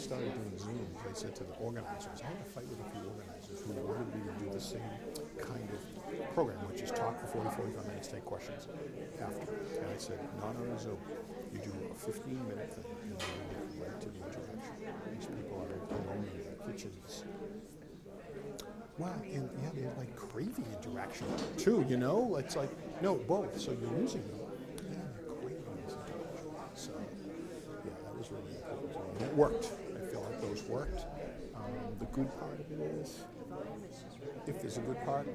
started doing Zooms, I said to the organizers, I had to fight with a few organizers who wanted me to do the same kind of program, which is talk for 40, 45 minutes, take questions after. And I said, not on a Zoom. You do a 15-minute thing, and then you get right to the interaction. These people are alone in their kitchens. Well, and yeah, they're like craving interaction too, you know? It's like, no, both. So you're losing them. Yeah, they're craving this interaction. So, yeah, that was really important. And it worked. I feel like those worked. The good part of it is, if there's a good part,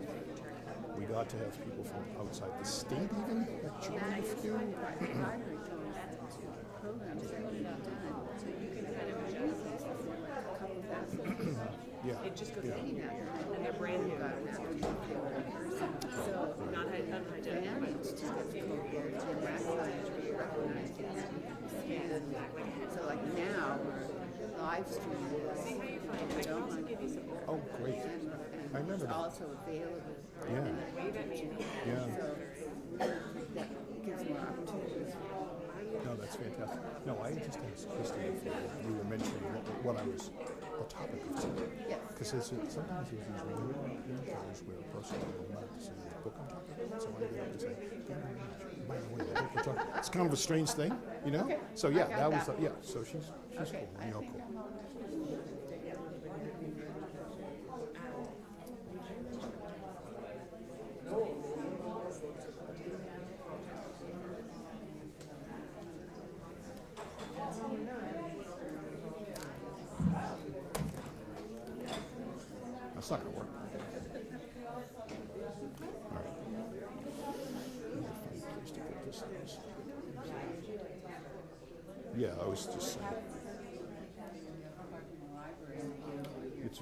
we got to have people from outside the state even that joined a few. Programs that we have done, so you can kind of showcase this for like a couple thousand. Yeah. It just goes Yeah. in and they're brand new. So not hygienic, but it's just so like now we're live streaming this. I can also give you some. Oh, great. I remember It's that. also available. Yeah. Wave at me. Yeah. So that gives more opportunities. No, that's fantastic. No, I just asked Christy if you were mentioning what I was, the topic of today. Yes. Because sometimes there's these weird encounters where a person will not say the book I'm talking about, so I get up and say, by the way, the book you're talking about. It's kind of a strange thing, you know? Okay. So yeah, I got that was, that. yeah, so she's Okay, cool, you know, cool. That's not gonna work. All right. Yeah, I was just saying. It's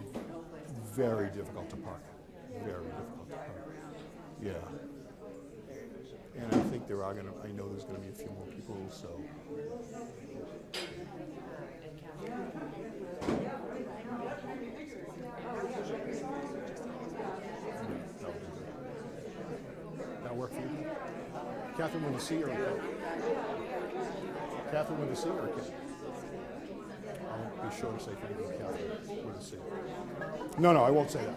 very difficult to park. Very difficult to park. Yeah. And I think there are I know there's gonna be a few more people, so. That work for you? Catherine with a C or a K? Catherine with a C or a K? I'll be sure to say thank you, Catherine with a C. No, I won't say that.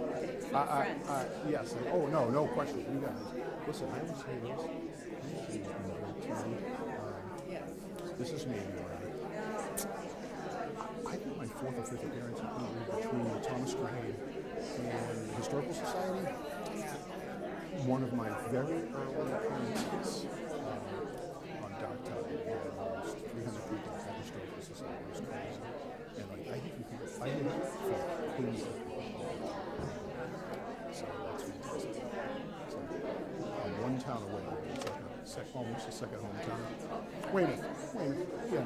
Yes. Oh, no question. You guys. Listen, I always say this. This is me, right? I think my fourth or fifth appearance between the Thomas Graham and the Historical Society. One of my very early appearances on Dark Tide, almost 300 people at the Historical Society. It was crazy. And like, I think you can, I did it for Queens. So that's fantastic. So I'm one town away. It's like almost a second hometown. Wait a minute. Yeah.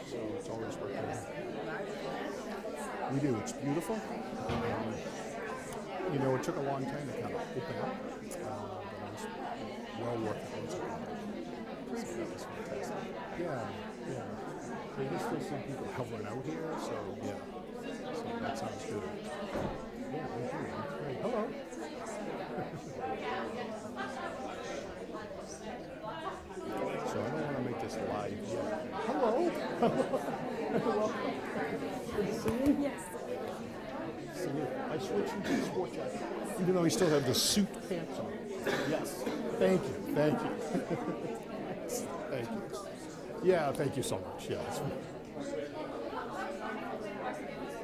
So it's always worth it. We do. It's beautiful. You know, it took a long time to kind of open up. But it was well worth it. So that was fantastic. Yeah. There's still some people hovering out here, so yeah. So that sounds good. Yeah, thank you. Hey, hello. So I don't want to make this live yet. Hello. Welcome. Good to see you. Yes. See you. I switched into the sport jacket, even though you still have the suit pants on. Yes. Thank you. Thank you. Yeah, thank you so much. Yes.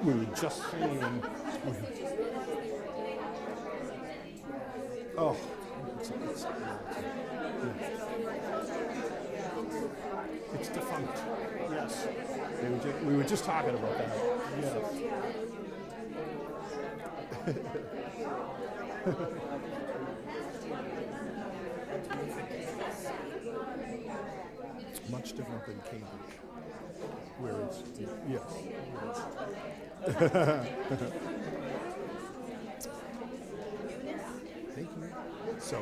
We were just saying. Oh. It's defunct. Yes. We were just talking about that. Yes. Much different than Cambridge, where it's, yes. Thank you. So,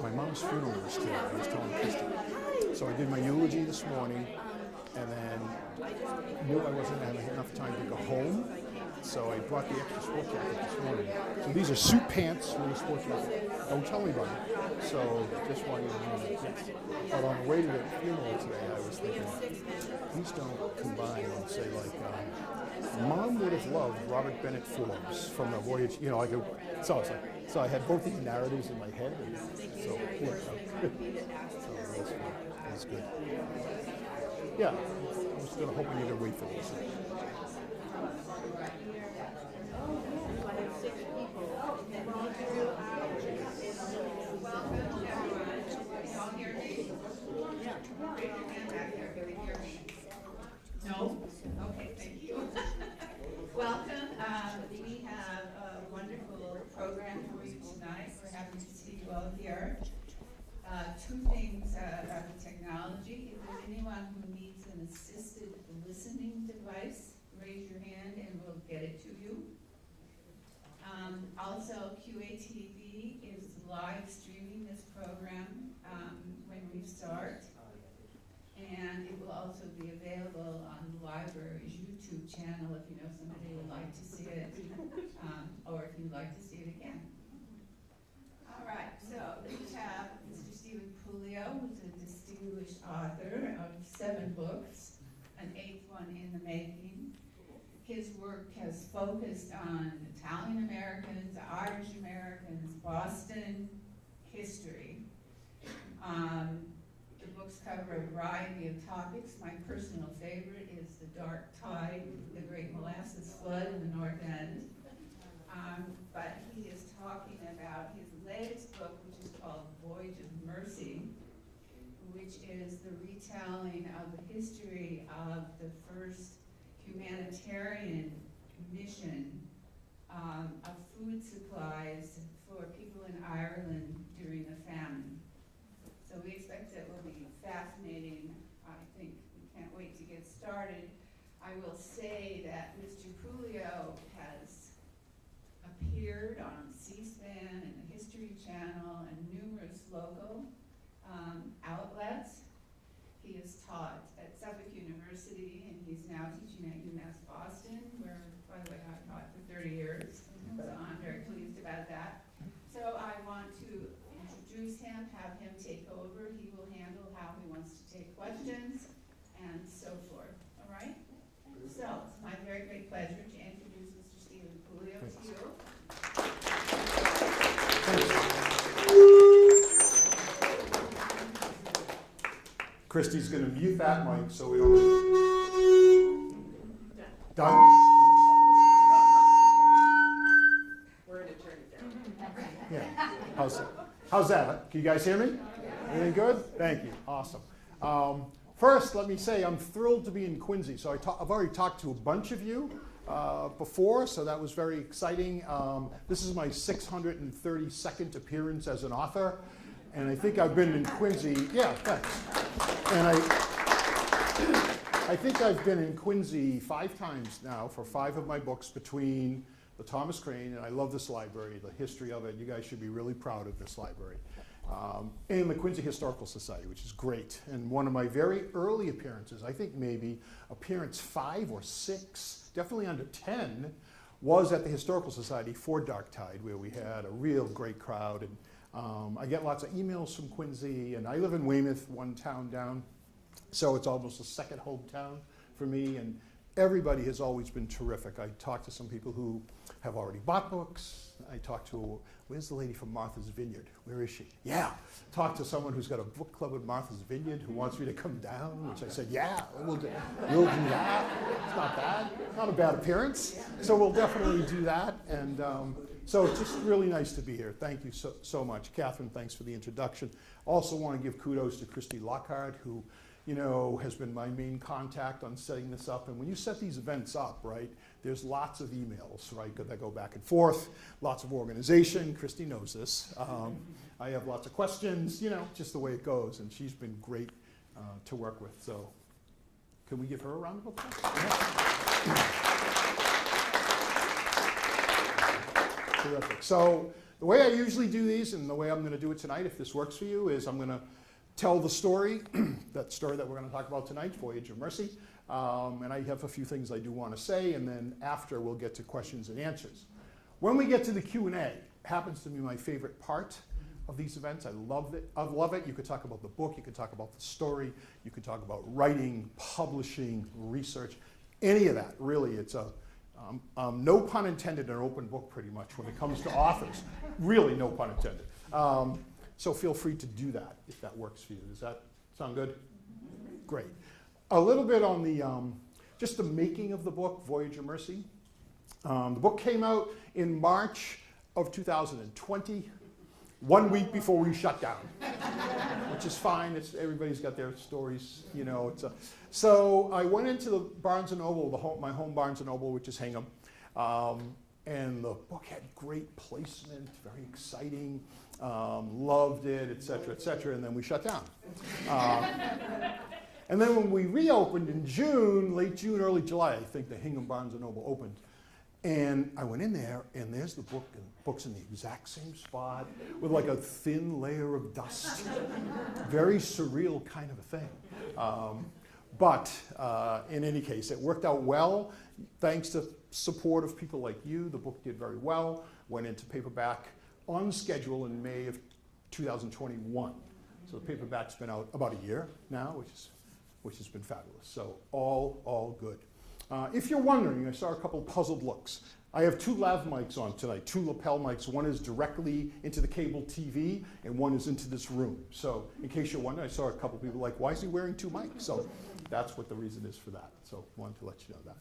my mom's funeral was today. I was telling Christy. So I did my eulogy this morning, and then knew I wasn't going to have enough time to go home. So I brought the extra sport jacket this morning. So these are suit pants with a sport jacket. Don't tell anybody. So just wanted you to know that. Yes. But on the way to the funeral today, I was thinking, please don't combine and say like, Mom would have loved Robert Bennett Forbes from the Voyage. You know, like so it's like so I had both these narratives in my head, and so it worked out good. So that was fun. That was good. Yeah, I'm just gonna hope we need to wait for this. No? Okay, thank you. Welcome. We have a wonderful program for you tonight. We're happy to see you all here. Two things about the technology. If there's anyone who needs an assisted listening device, raise your hand and we'll get it to you. Also, QATV is live streaming this program when we start. And it will also be available on the library's YouTube channel if you know somebody who would like to see it, or if you'd like to see it again. All right, so we have Mr. Stephen Puleo, who's a distinguished author of 7 books, an 8th one in the making. His work has focused on Italian Americans, Irish Americans, Boston history. The books cover a variety of topics. My personal favorite is The Dark Tide, the Great Molasses Flood in the North End. But he is talking about his latest book, which is called Voyage of Mercy, which is the retelling of the history of the first humanitarian mission of food supplies for people in Ireland during the famine. So we expect it will be fascinating. I think we can't wait to get started. I will say that Mr. Puleo has appeared on C-SPAN and the History Channel and numerous local outlets. He has taught at Suffolk University, and he's now teaching at UMass Boston, where, by the way, I've taught for 30 years. So I'm very pleased about that. So I want to introduce him, have him take over. He will handle how he wants to take questions and so forth. All right? So it's my very great pleasure to introduce Mr. Stephen Puleo to you. Christy's going to mute that mic so we don't. Done? We're gonna turn it down. Yeah. How's that? Can you guys hear me? Everything good? Thank you. Awesome. First, let me say I'm thrilled to be in Quincy. So I've already talked to a bunch of you before, so that was very exciting. This is my 632nd appearance as an author, and I think I've been in Quincy. Yeah, thanks. And I think I've been in Quincy 5 times now for 5 of my books between the Thomas Crane, and I love this library, the history of it. You guys should be really proud of this library. And the Quincy Historical Society, which is great. And one of my very early appearances, I think maybe appearance 5 or 6, definitely under 10, was at the Historical Society for Dark Tide, where we had a real great crowd. And I get lots of emails from Quincy, and I live in Weymouth, one town down, so it's almost a second hometown for me. And everybody has always been terrific. I talked to some people who have already bought books. I talked to, where's the lady from Martha's Vineyard? Where is she? Yeah. Talked to someone who's got a book club at Martha's Vineyard who wants me to come down, which I said, yeah, we'll do that. It's not bad. Not a bad appearance. So we'll definitely do that. And so it's just really nice to be here. Thank you so much. Catherine, thanks for the introduction. Also want to give kudos to Christy Lockhart, who has been my main contact on setting this up. And when you set these events up, right, there's lots of emails, right, that go back and forth, lots of organization. Christy knows this. I have lots of questions, just the way it goes. And she's been great to work with. So can we give her a round of applause? Yeah. Terrific. So the way I usually do these, and the way I'm going to do it tonight, if this works for you, is I'm going to tell the story, that story that we're going to talk about tonight, Voyage of Mercy. And I have a few things I do want to say, and then after we'll get to questions and answers. When we get to the Q&A, happens to be my favorite part of these events. I love it. I love it. You could talk about the book. You could talk about the story. You could talk about writing, publishing, research, any of that. Really, it's a no pun intended, an open book pretty much when it comes to authors. Really, no pun intended. So feel free to do that if that works for you. Does that sound good? Great. A little bit on the just the making of the book, Voyage of Mercy. The book came out in March of 2020, 1 week before we shut down, which is fine. Everybody's got their stories, you know. So I went into the Barnes & Noble, my home Barnes & Noble, which is Hingham, and the book had great placement, very exciting, loved it, et cetera, and then we shut down. And then when we reopened in June, late June, early July, I think the Hingham Barnes & Noble opened. And I went in there, and there's the book, and the book's in the exact same spot with like a thin layer of dust. Very surreal kind of a thing. But in any case, it worked out well. Thanks to support of people like you, the book did very well. Went into paperback on schedule in May of 2021. So the paperback's been out about a year now, which has been fabulous. So all good. If you're wondering, I saw a couple puzzled looks. I have two lav mics on tonight, two lapel mics. One is directly into the cable TV, and one is into this room. So in case you're wondering, I saw a couple people like, why is he wearing two mics? So that's what the reason is for that. So wanted to let you know that.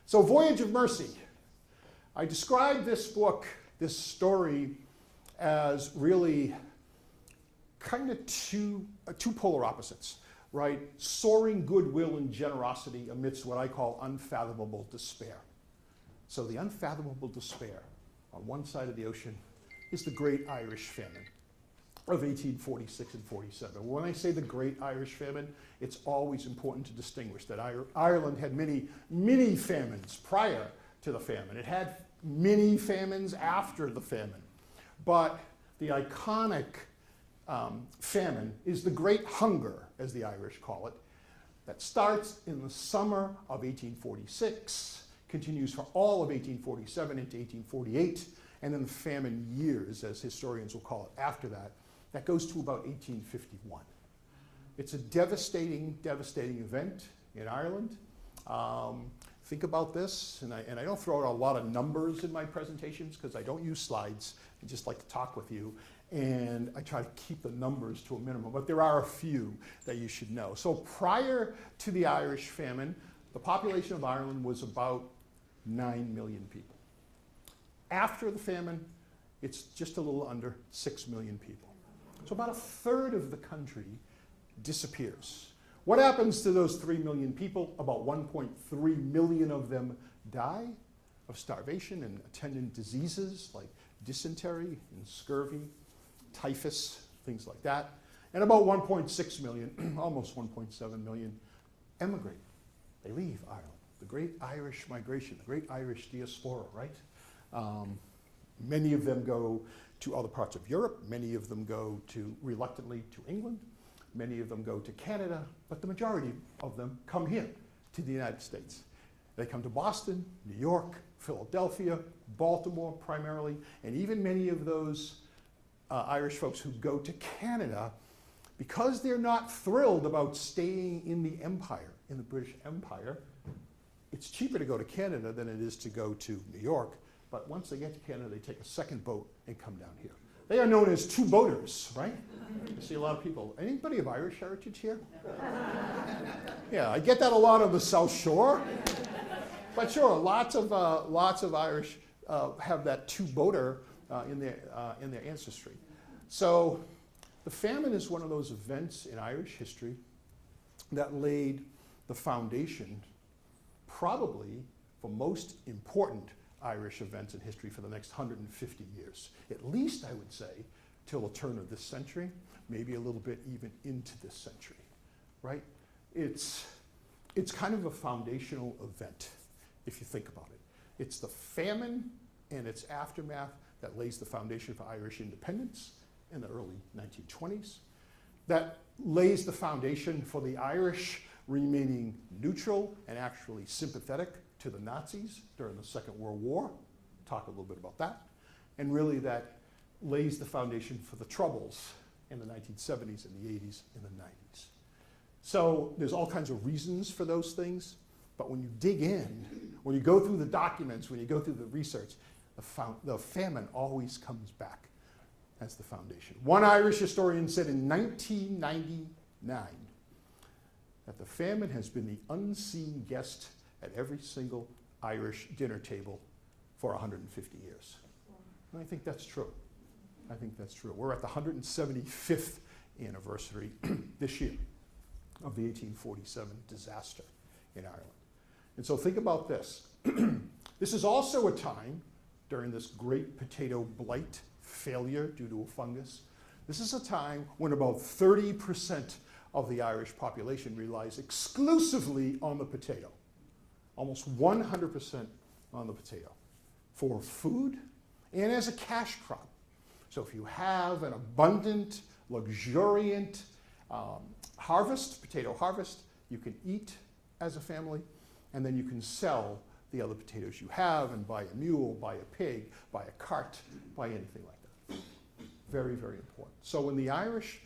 So Voyage of Mercy. I described this book, this story, as really kind of two polar opposites. Right? Soaring goodwill and generosity amidst what I call unfathomable despair. So the unfathomable despair on one side of the ocean is the Great Irish Famine of 1846 and 47. When I say the Great Irish Famine, it's always important to distinguish that Ireland had many famines prior to the famine. It had many famines after the famine. But the iconic famine is the Great Hunger, as the Irish call it, that starts in the summer of 1846, continues for all of 1847 into 1848, and then the famine years, as historians will call it after that, that goes to about 1851. It's a devastating event in Ireland. Think about this, and I don't throw out a lot of numbers in my presentations because I don't use slides. I just like to talk with you. And I try to keep the numbers to a minimum, but there are a few that you should know. So prior to the Irish famine, the population of Ireland was about 9 million people. After the famine, it's just a little under 6 million people. So about a third of the country disappears. What happens to those 3 million people? About 1.3 million of them die of starvation and attendant diseases like dysentery and scurvy, typhus, things like that. And about 1.6 million, almost 1.7 million, emigrate. They leave Ireland. The great Irish migration, the great Irish diaspora, right? Many of them go to other parts of Europe. Many of them go reluctantly to England. Many of them go to Canada, but the majority of them come here to the United States. They come to Boston, New York, Philadelphia, Baltimore primarily, and even many of those Irish folks who go to Canada, because they're not thrilled about staying in the empire, in the British Empire. It's cheaper to go to Canada than it is to go to New York, but once they get to Canada, they take a second boat and come down here. They are known as two-boaters, right? You see a lot of people. Anybody of Irish heritage here? Yeah, I get that a lot on the South Shore. But sure, lots of Irish have that two-boater in their ancestry. So the famine is one of those events in Irish history that laid the foundation, probably for most important Irish events in history for the next 150 years. At least, I would say, till the turn of this century, maybe a little bit even into this century, right? It's kind of a foundational event, if you think about it. It's the famine and its aftermath that lays the foundation for Irish independence in the early 1920s, that lays the foundation for the Irish remaining neutral and actually sympathetic to the Nazis during the Second World War. Talk a little bit about that. And really that lays the foundation for the Troubles in the 1970s and the 80s and the 90s. So there's all kinds of reasons for those things, but when you dig in, when you go through the documents, when you go through the research, the famine always comes back as the foundation. One Irish historian said in 1999 that the famine has been the unseen guest at every single Irish dinner table for 150 years. And I think that's true. I think that's true. We're at the 175th anniversary this year of the 1847 disaster in Ireland. And so think about this. This is also a time during this great potato blight failure due to a fungus. This is a time when about 30% of the Irish population relies exclusively on the potato, almost 100% on the potato, for food and as a cash crop. So if you have an abundant, luxuriant harvest, potato harvest, you can eat as a family, and then you can sell the other potatoes you have and buy a mule, buy a pig, buy a cart, buy anything like that. Very, very important. So when the Irish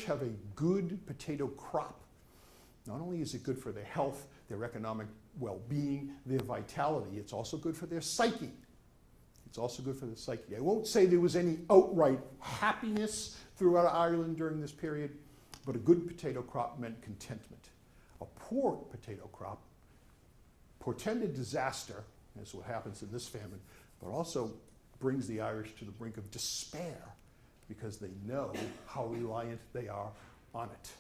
have a good potato crop, not only is it good for their health, their economic well-being, their vitality, it's also good for their psyche. It's also good for the psyche. I won't say there was any outright happiness throughout Ireland during this period, but a good potato crop meant contentment. A poor potato crop portended disaster, as what happens in this famine, but also brings the Irish to the brink of despair because they know how reliant they are on it.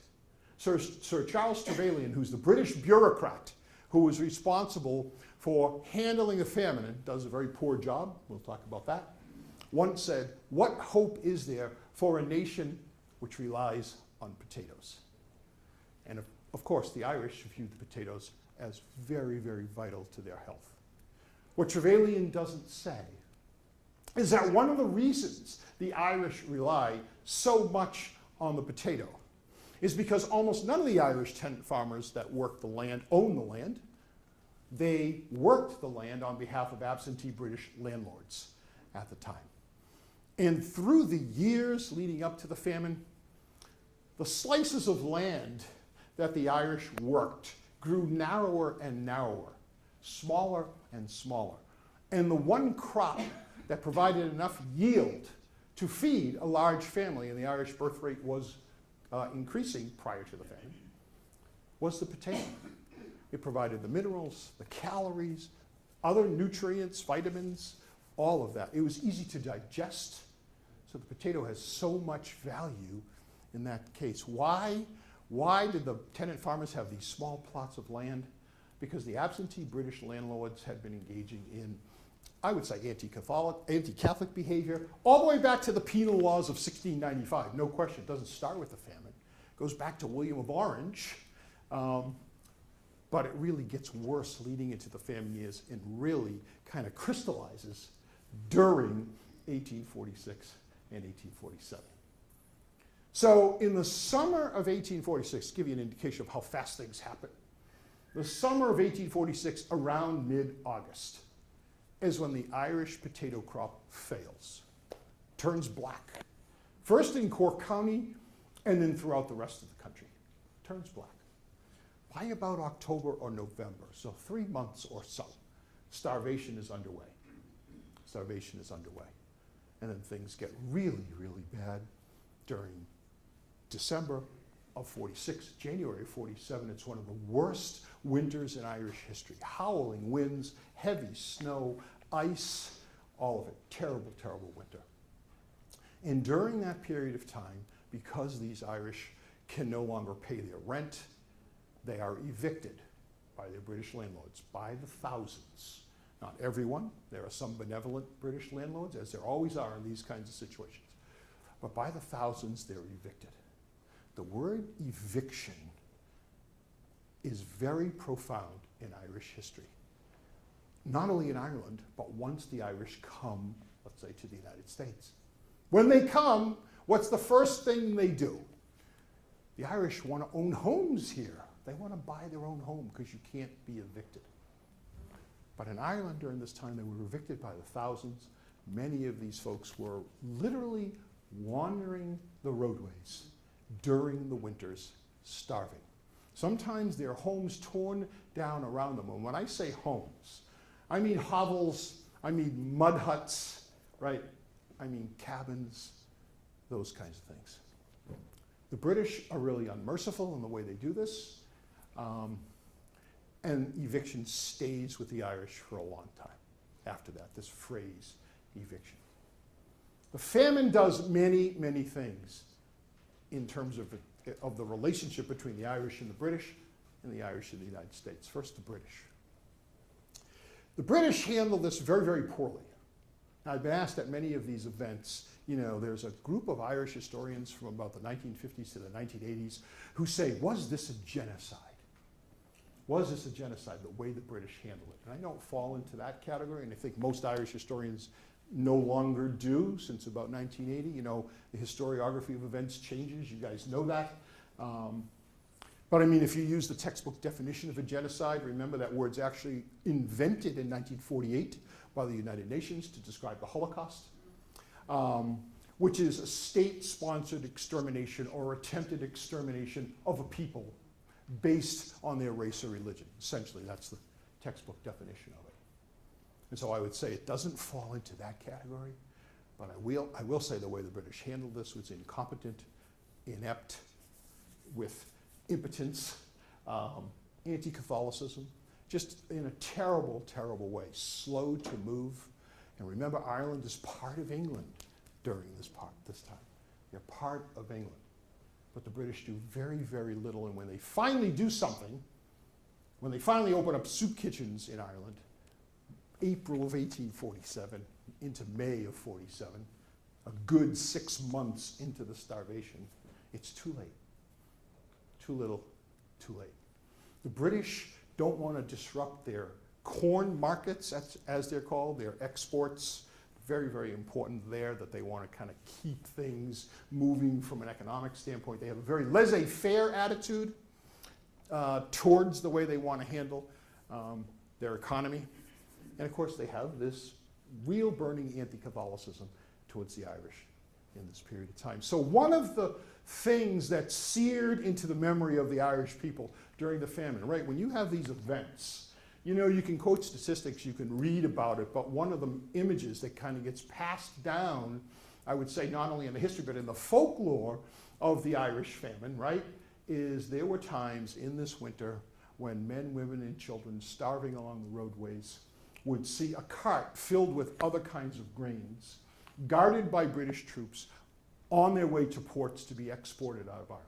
Sir Charles Trevelyan, who's the British bureaucrat who was responsible for handling the famine and does a very poor job, we'll talk about that, once said, "What hope is there for a nation which relies on potatoes?" And of course, the Irish viewed the potatoes as very, very vital to their health. What Trevelyan doesn't say is that one of the reasons the Irish rely so much on the potato is because almost none of the Irish tenant farmers that worked the land owned the land. They worked the land on behalf of absentee British landlords at the time. And through the years leading up to the famine, the slices of land that the Irish worked grew narrower and narrower, smaller and smaller. And the one crop that provided enough yield to feed a large family, and the Irish birth rate was increasing prior to the famine, was the potato. It provided the minerals, the calories, other nutrients, vitamins, all of that. It was easy to digest, so the potato has so much value in that case. Why did the tenant farmers have these small plots of land? Because the absentee British landlords had been engaging in, I would say, anti-Catholic behavior, all the way back to the penal laws of 1695. No question, it doesn't start with the famine. It goes back to William of Orange, but it really gets worse leading into the famine years and really kind of crystallizes during 1846 and 1847. So in the summer of 1846, to give you an indication of how fast things happen, the summer of 1846, around mid-August, is when the Irish potato crop fails, turns black. First in Cork County, and then throughout the rest of the country, turns black. By about October or November, so 3 months or so, starvation is underway. Starvation is underway. And then things get really, really bad during December of 46, January of 47. It's one of the worst winters in Irish history. Howling winds, heavy snow, ice, all of it. Terrible, terrible winter. And during that period of time, because these Irish can no longer pay their rent, they are evicted by their British landlords by the thousands. Not everyone. There are some benevolent British landlords, as there always are in these kinds of situations. But by the thousands, they're evicted. The word eviction is very profound in Irish history. Not only in Ireland, but once the Irish come, let's say, to the United States. When they come, what's the first thing they do? The Irish want to own homes here. They want to buy their own home because you can't be evicted. But in Ireland during this time, they were evicted by the thousands many of these folks were literally wandering the roadways during the winters, starving. Sometimes their homes torn down around them. And when I say homes, I mean hovels, I mean mud huts, right? I mean cabins, those kinds of things. The British are really unmerciful in the way they do this. And eviction stays with the Irish for a long time after that, this phrase, eviction. The famine does many, many things in terms of the relationship between the Irish and the British and the Irish and the United States. First, the British. The British handle this very, very poorly. I've been asked at many of these events, you know, there's a group of Irish historians from about the 1950s to the 1980s who say, was this a genocide? Was this a genocide, the way the British handled it? And I don't fall into that category, and I think most Irish historians no longer do since about 1980. You know, the historiography of events changes, you guys know that. But I mean, if you use the textbook definition of a genocide, remember that word's actually invented in 1948 by the United Nations to describe the Holocaust, which is a state-sponsored extermination or attempted extermination of a people based on their race or religion. Essentially, that's the textbook definition of it. And so I would say it doesn't fall into that category, but I will say the way the British handled this was incompetent, inept, with impotence, anti-Catholicism, just in a terrible, terrible way, slow to move. And remember, Ireland is part of England during this time. They're part of England. But the British do very, very little. And when they finally do something, when they finally open up soup kitchens in Ireland, April of 1847 into May of 47, a good 6 months into the starvation, it's too late. Too little, too late. The British don't want to disrupt their corn markets, as they're called, their exports. Very, very important there that they want to kind of keep things moving from an economic standpoint. They have a very laissez-faire attitude towards the way they want to handle their economy. And of course, they have this real burning anti-Catholicism towards the Irish in this period of time. So one of the things that seared into the memory of the Irish people during the famine, right? When you have these events, you know, you can quote statistics, you can read about it, but one of the images that kind of gets passed down, I would say not only in the history, but in the folklore of the Irish famine, right, is there were times in this winter when men, women, and children starving along the roadways would see a cart filled with other kinds of grains, guarded by British troops, on their way to ports to be exported out of Ireland.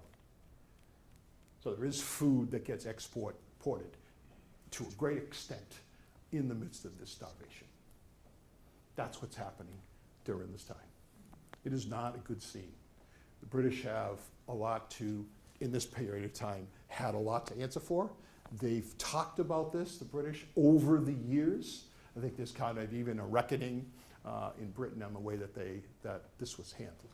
So there is food that gets exported to a great extent in the midst of this starvation. That's what's happening during this time. It is not a good scene. The British have a lot to, in this period of time, had a lot to answer for. They've talked about this, the British, over the years. I think there's kind of even a reckoning in Britain on the way that this was handled.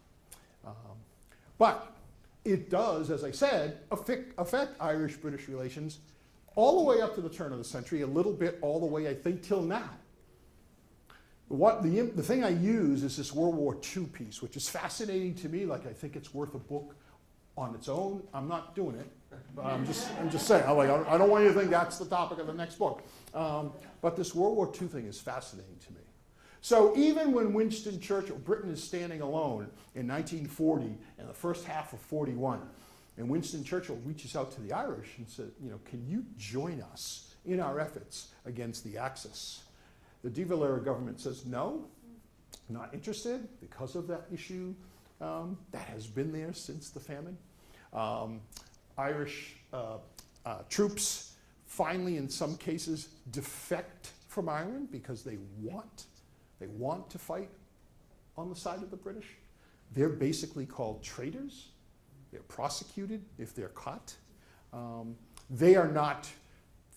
But it does, as I said, affect Irish-British relations all the way up to the turn of the century, a little bit all the way, I think, till now. The thing I use is this World War II piece, which is fascinating to me. Like, I think it's worth a book on its own. I'm not doing it, but I'm just saying. I don't want you to think that's the topic of the next book. But this World War II thing is fascinating to me. So even when Winston Churchill, Britain is standing alone in 1940 and the first half of 41, and Winston Churchill reaches out to the Irish and said, you know, can you join us in our efforts against the Axis? The De Valera government says, no, not interested because of that issue that has been there since the famine. Irish troops finally, in some cases, defect from Ireland because they want to fight on the side of the British. They're basically called traitors. They're prosecuted if they're caught. They are not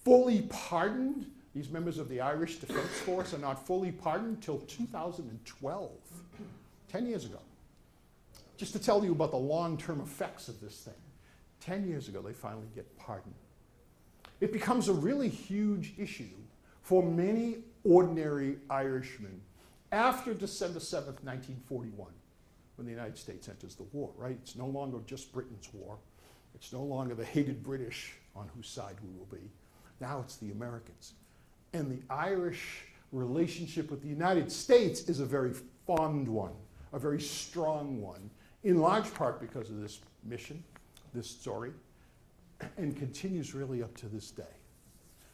fully pardoned. These members of the Irish Defence Force are not fully pardoned till 2012, 10 years ago. Just to tell you about the long-term effects of this thing. 10 years ago, they finally get pardoned. It becomes a really huge issue for many ordinary Irishmen after December 7th, 1941, when the United States enters the war, right? It's no longer just Britain's war. It's no longer the hated British on whose side we will be. Now it's the Americans. And the Irish relationship with the United States is a very fond one, a very strong one, in large part because of this mission, this story, and continues really up to this day.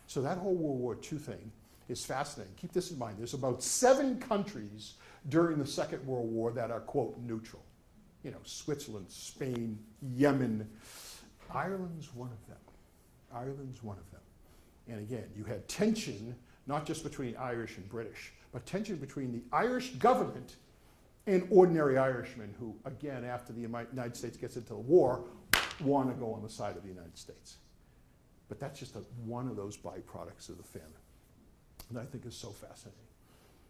So that whole World War II thing is fascinating. Keep this in mind. There's about 7 countries during the Second World War that are, quote, neutral. You know, Switzerland, Spain, Yemen. Ireland's one of them. Ireland's one of them. And again, you had tension, not just between Irish and British, but tension between the Irish government and ordinary Irishmen who, again, after the United States gets into the war, want to go on the side of the United States. But that's just one of those byproducts of the famine. And I think is so fascinating.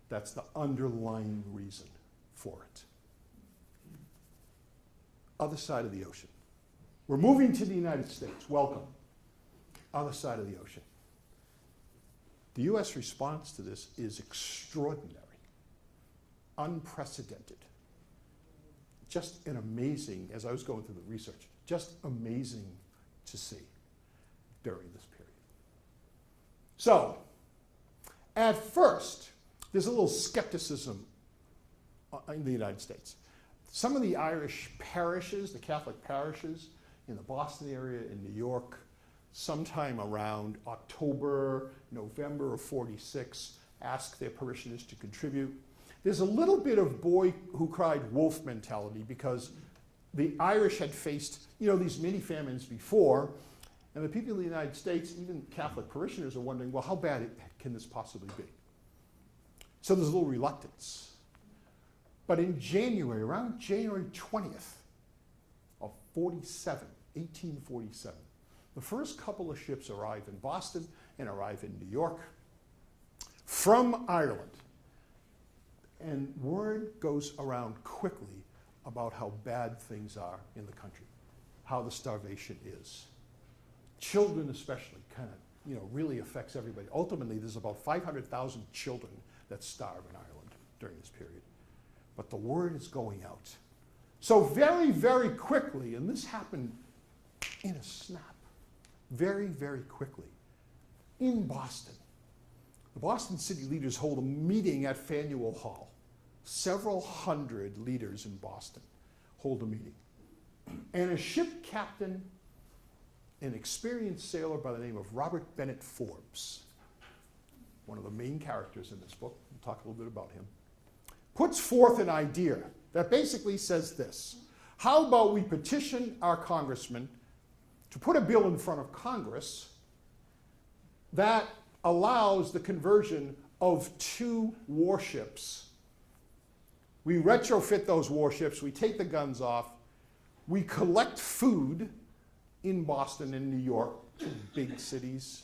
That's the underlying reason for it. Other side of the ocean. We're moving to the United States. Welcome. Other side of the ocean. The US response to this is extraordinary, unprecedented. Just an amazing, as I was going through the research, just amazing to see during this period. So, at first, there's a little skepticism in the United States. Some of the Irish parishes, the Catholic parishes in the Boston area, in New York, sometime around October, November of 46, ask their parishioners to contribute. There's a little bit of boy who cried wolf mentality because the Irish had faced, these mini famines before, and the people of the United States, even Catholic parishioners, are wondering, well, how bad can this possibly be? So there's a little reluctance. But in January, around January 20th of 1847, the first couple of ships arrive in Boston and arrive in New York from Ireland. And word goes around quickly about how bad things are in the country, how the starvation is. Children especially really affects everybody. Ultimately, there's about 500,000 children that starve in Ireland during this period. But the word is going out. So very, very quickly, and this happened in a snap, very, very quickly, in Boston, the Boston city leaders hold a meeting at Faneuil Hall. Several hundred leaders in Boston hold a meeting. And a ship captain, an experienced sailor by the name of Robert Bennett Forbes, one of the main characters in this book, we'll talk a little bit about him, puts forth an idea that basically says this: how about we petition our congressman to put a bill in front of Congress that allows the conversion of 2 warships. We retrofit those warships, we take the guns off, we collect food in Boston and New York, 2 big cities,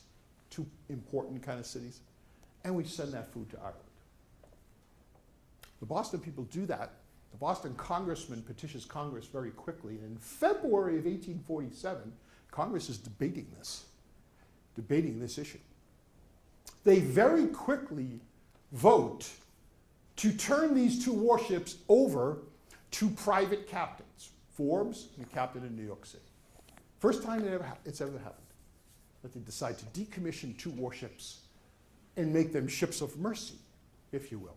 2 important kind of cities, and we send that food to Ireland. The Boston people do that. The Boston congressman petitions Congress very quickly, and in February of 1847, Congress is debating this issue. They very quickly vote to turn these 2 warships over to private captains, Forbes and a captain in New York City. First time it's ever happened that they decide to decommission 2 warships and make them ships of mercy, if you will,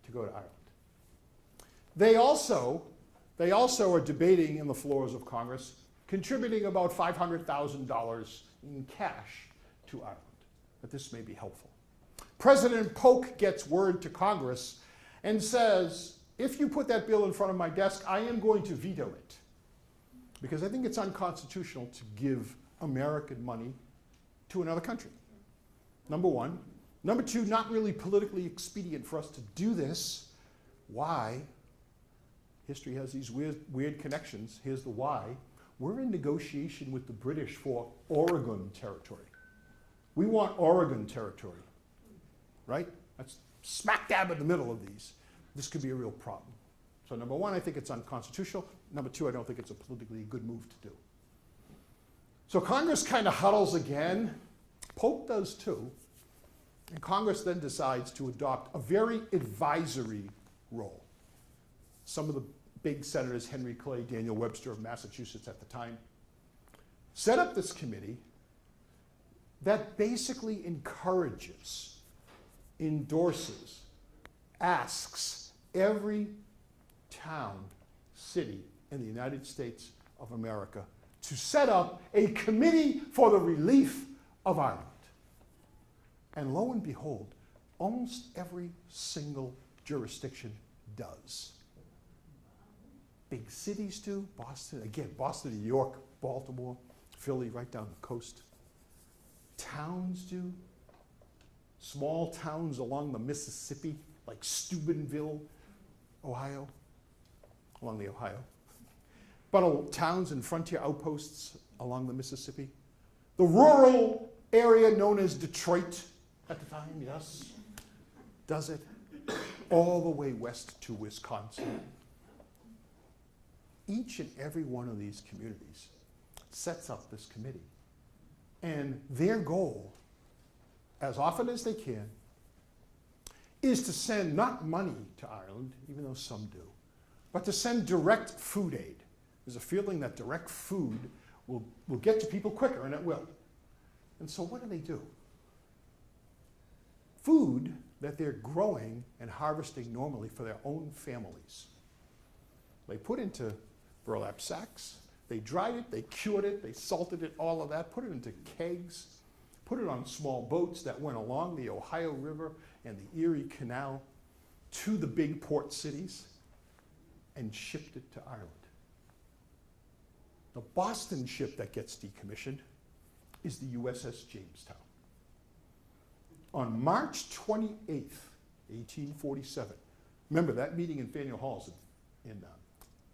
to go to Ireland. They also are debating in the floors of Congress, contributing about $500,000 in cash to Ireland, that this may be helpful. President Polk gets word to Congress and says, if you put that bill in front of my desk, I am going to veto it, because I think it's unconstitutional to give American money to another country. Number one. Number two, not really politically expedient for us to do this. Why? History has these weird connections. Here's the why. We're in negotiation with the British for Oregon territory. We want Oregon territory, right? That's smack dab in the middle of these. This could be a real problem. So number one, I think it's unconstitutional. Number two, I don't think it's a politically good move to do. So Congress kind of huddles again. Polk does too. And Congress then decides to adopt a very advisory role. Some of the big senators, Henry Clay, Daniel Webster of Massachusetts at the time, set up this committee that basically encourages, endorses, asks every town, city in the United States of America to set up a committee for the relief of Ireland. And lo and behold, almost every single jurisdiction does. Big cities do, Boston, again, Boston, New York, Baltimore, Philly, right down the coast. Towns do. Small towns along the Mississippi, like Steubenville, Ohio, along the Ohio. But towns and frontier outposts along the Mississippi. The rural area known as Detroit at the time, yes, does it. All the way west to Wisconsin. Each and every one of these communities sets up this committee. And their goal, as often as they can, is to send not money to Ireland, even though some do, but to send direct food aid. There's a feeling that direct food will get to people quicker, and it will. And so what do? Food that they're growing and harvesting normally for their own families. They put into burlap sacks, they dried it, they cured it, they salted it, all of that, put it into kegs, put it on small boats that went along the Ohio River and the Erie Canal to the big port cities and shipped it to Ireland. The Boston ship that gets decommissioned is the USS Jamestown. On March 28th, 1847, remember that meeting in Faneuil Hall in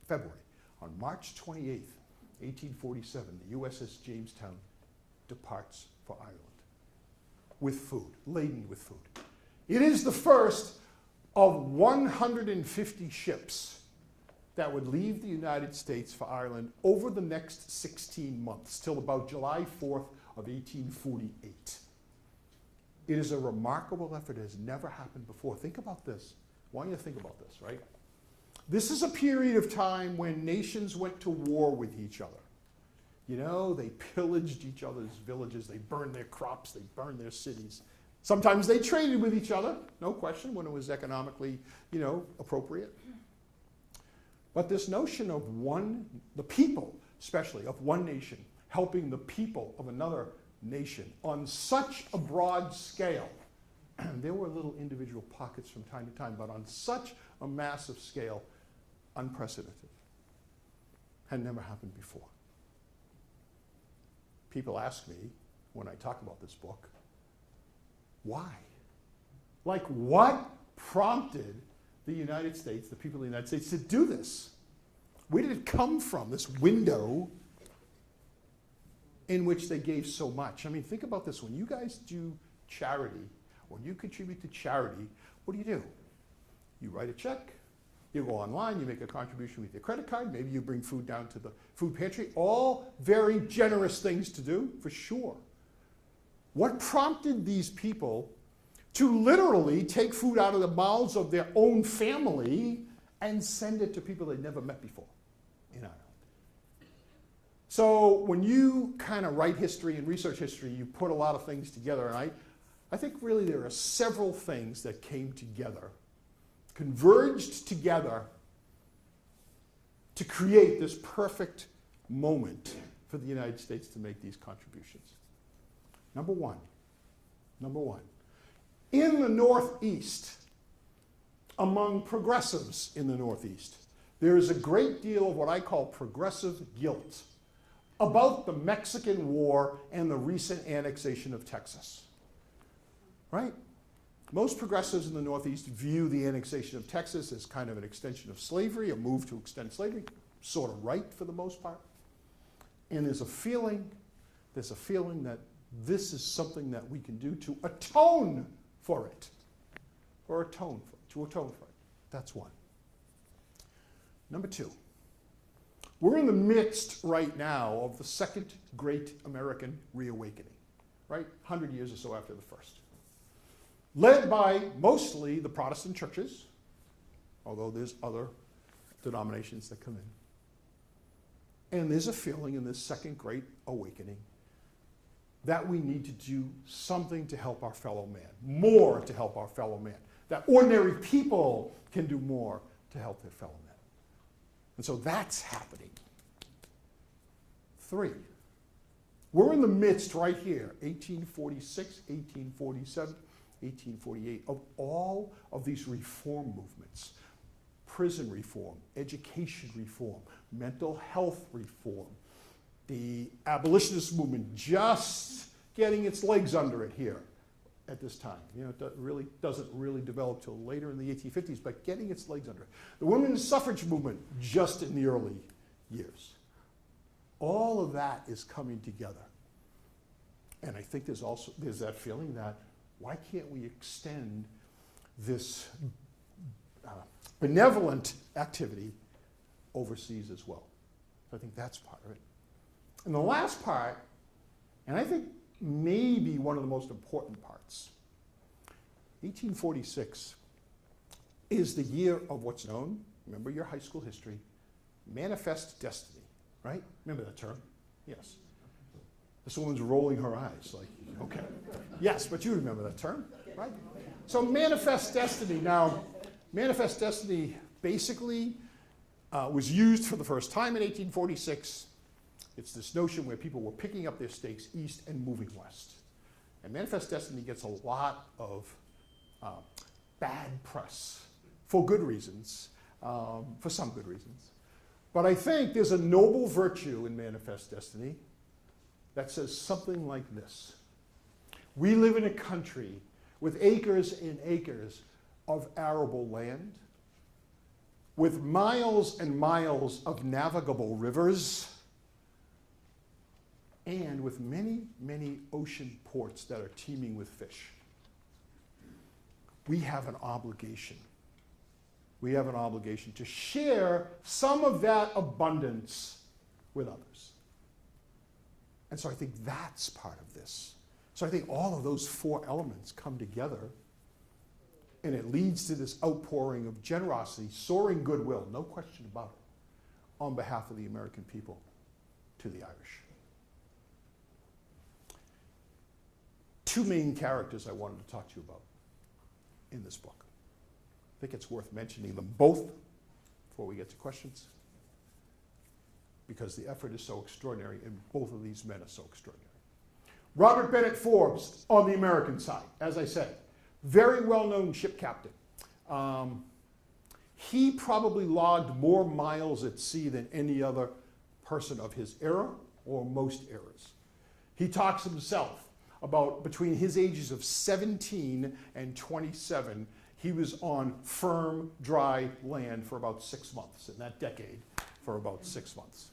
February. On March 28th, 1847, the USS Jamestown departs for Ireland with food, laden with food. It is the first of 150 ships that would leave the United States for Ireland over the next 16 months, till about July 4th of 1848. It is a remarkable effort. It has never happened before. Think about this. I want you to think about this, right? This is a period of time when nations went to war with each other. You know, they pillaged each other's villages, they burned their crops, they burned their cities. Sometimes they traded with each other, no question, when it was economically, appropriate. But this notion of the people, especially, of one nation, helping the people of another nation on such a broad scale, there were little individual pockets from time to time, but on such a massive scale, unprecedented. Had never happened before. People ask me, when I talk about this book, why? Like, what prompted the United States, the people of the United States, to do this? Where did it come from, this window in which they gave so much? I mean, think about this. When you guys do charity, when you contribute to charity, what do? You write a check, you go online, you make a contribution with your credit card, maybe you bring food down to the food pantry. All very generous things to do, for sure. What prompted these people to literally take food out of the mouths of their own family and send it to people they'd never met before in Ireland? So when you kind of write history and research history, you put a lot of things together, and I think really there are several things that came together, converged together to create this perfect moment for the United States to make these contributions. Number one, in the Northeast, among progressives in the Northeast, there is a great deal of what I call progressive guilt about the Mexican War and the recent annexation of Texas, right? Most progressives in the Northeast view the annexation of Texas as kind of an extension of slavery, a move to extend slavery, sort of right for the most part. And there's a feeling that this is something that we can do to atone for it, to atone for it. That's one. Number two, we're in the midst right now of the second great American reawakening, right? 100 years or so after the first. led by mostly the Protestant churches, although there's other denominations that come in. And there's a feeling in this second great awakening that we need to do something to help our fellow man, more to help our fellow man, that ordinary people can do more to help their fellow men. And so that's happening. 3, we're in the midst right here, 1846, 1847, 1848, of all of these reform movements. Prison reform, education reform, mental health reform, the abolitionist movement just getting its legs under it here at this time. You know, it doesn't really develop till later in the 1850s, but getting its legs under it. The women's suffrage movement just in the early years. All of that is coming together. And I think there's that feeling that why can't we extend this benevolent activity overseas as well? So I think that's part of it. And the last part, and I think maybe one of the most important parts, 1846 is the year of what's known, remember your high school history, manifest destiny, right? Remember that term? Yes. This woman's rolling her eyes like, okay. Yes, but you remember that term, right? So manifest destiny. Now, manifest destiny basically was used for the first time in 1846. It's this notion where people were picking up their stakes east and moving west. And manifest destiny gets a lot of bad press for good reasons, for some good reasons. But I think there's a noble virtue in manifest destiny that says something like this. We live in a country with acres and acres of arable land, with miles and miles of navigable rivers, and with many, many ocean ports that are teeming with fish. We have an obligation. We have an obligation to share some of that abundance with others. And so I think that's part of this. So I think all of those 4 elements come together, and it leads to this outpouring of generosity, soaring goodwill, no question about it, on behalf of the American people to the Irish. 2 main characters I wanted to talk to you about in this book. I think it's worth mentioning them both before we get to questions, because the effort is so extraordinary and both of these men are so extraordinary. Robert Bennett Forbes on the American side, as I said, very well-known ship captain. He probably logged more miles at sea than any other person of his era or most eras. He talks himself about between his ages of 17 and 27, he was on firm, dry land for about 6 months, in that decade, for about 6 months.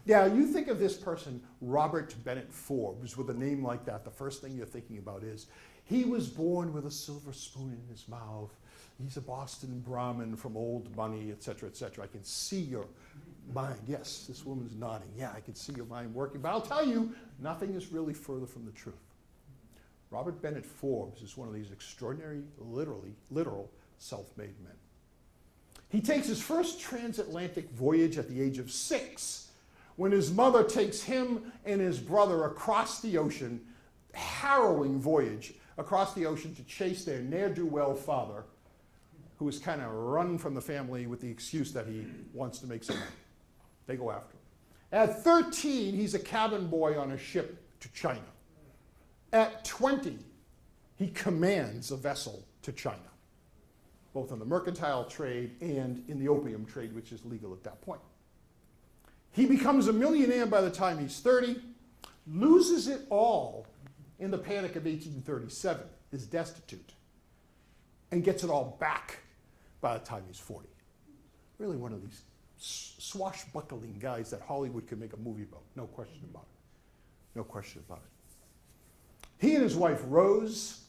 Now, you think of this person, Robert Bennett Forbes, with a name like that, the first thing you're thinking about is, he was born with a silver spoon in his mouth. He's a Boston Brahmin from old money, et cetera, et cetera. I can see your mind. Yes, this woman's nodding. Yeah, I can see your mind working. But I'll tell you, nothing is really further from the truth. Robert Bennett Forbes is one of these extraordinary, literal self-made men. He takes his first transatlantic voyage at the age of 6, when his mother takes him and his brother across the ocean, harrowing voyage across the ocean to chase their ne'er-do-well father, who has kind of run from the family with the excuse that he wants to make some money. They go after him. At 13, he's a cabin boy on a ship to China. At 20, he commands a vessel to China, both in the mercantile trade and in the opium trade, which is legal at that point. He becomes a millionaire by the time he's 30, loses it all in the Panic of 1837, is destitute, and gets it all back by the time he's 40. Really one of these swashbuckling guys that Hollywood could make a movie about, no question about it. No question about it. He and his wife Rose,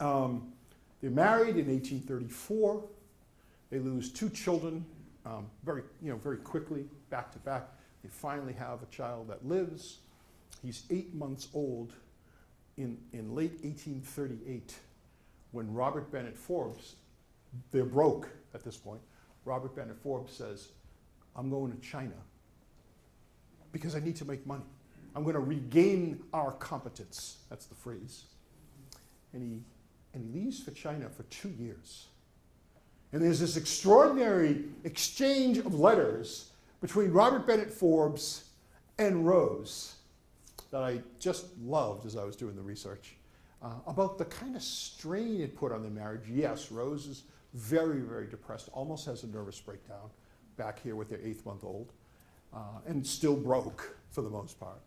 they're married in 1834. They lose 2 children very quickly, back to back. They finally have a child that lives. He's 8 months old in late 1838 when Robert Bennett Forbes, they're broke at this point, Robert Bennett Forbes says, I'm going to China because I need to make money. I'm going to regain our competence. That's the phrase. And he leaves for China for 2 years. And there's this extraordinary exchange of letters between Robert Bennett Forbes and Rose that I just loved as I was doing the research about the kind of strain it put on their marriage. Yes, Rose is very, very depressed, almost has a nervous breakdown back here with their 8-month-old, and still broke for the most part.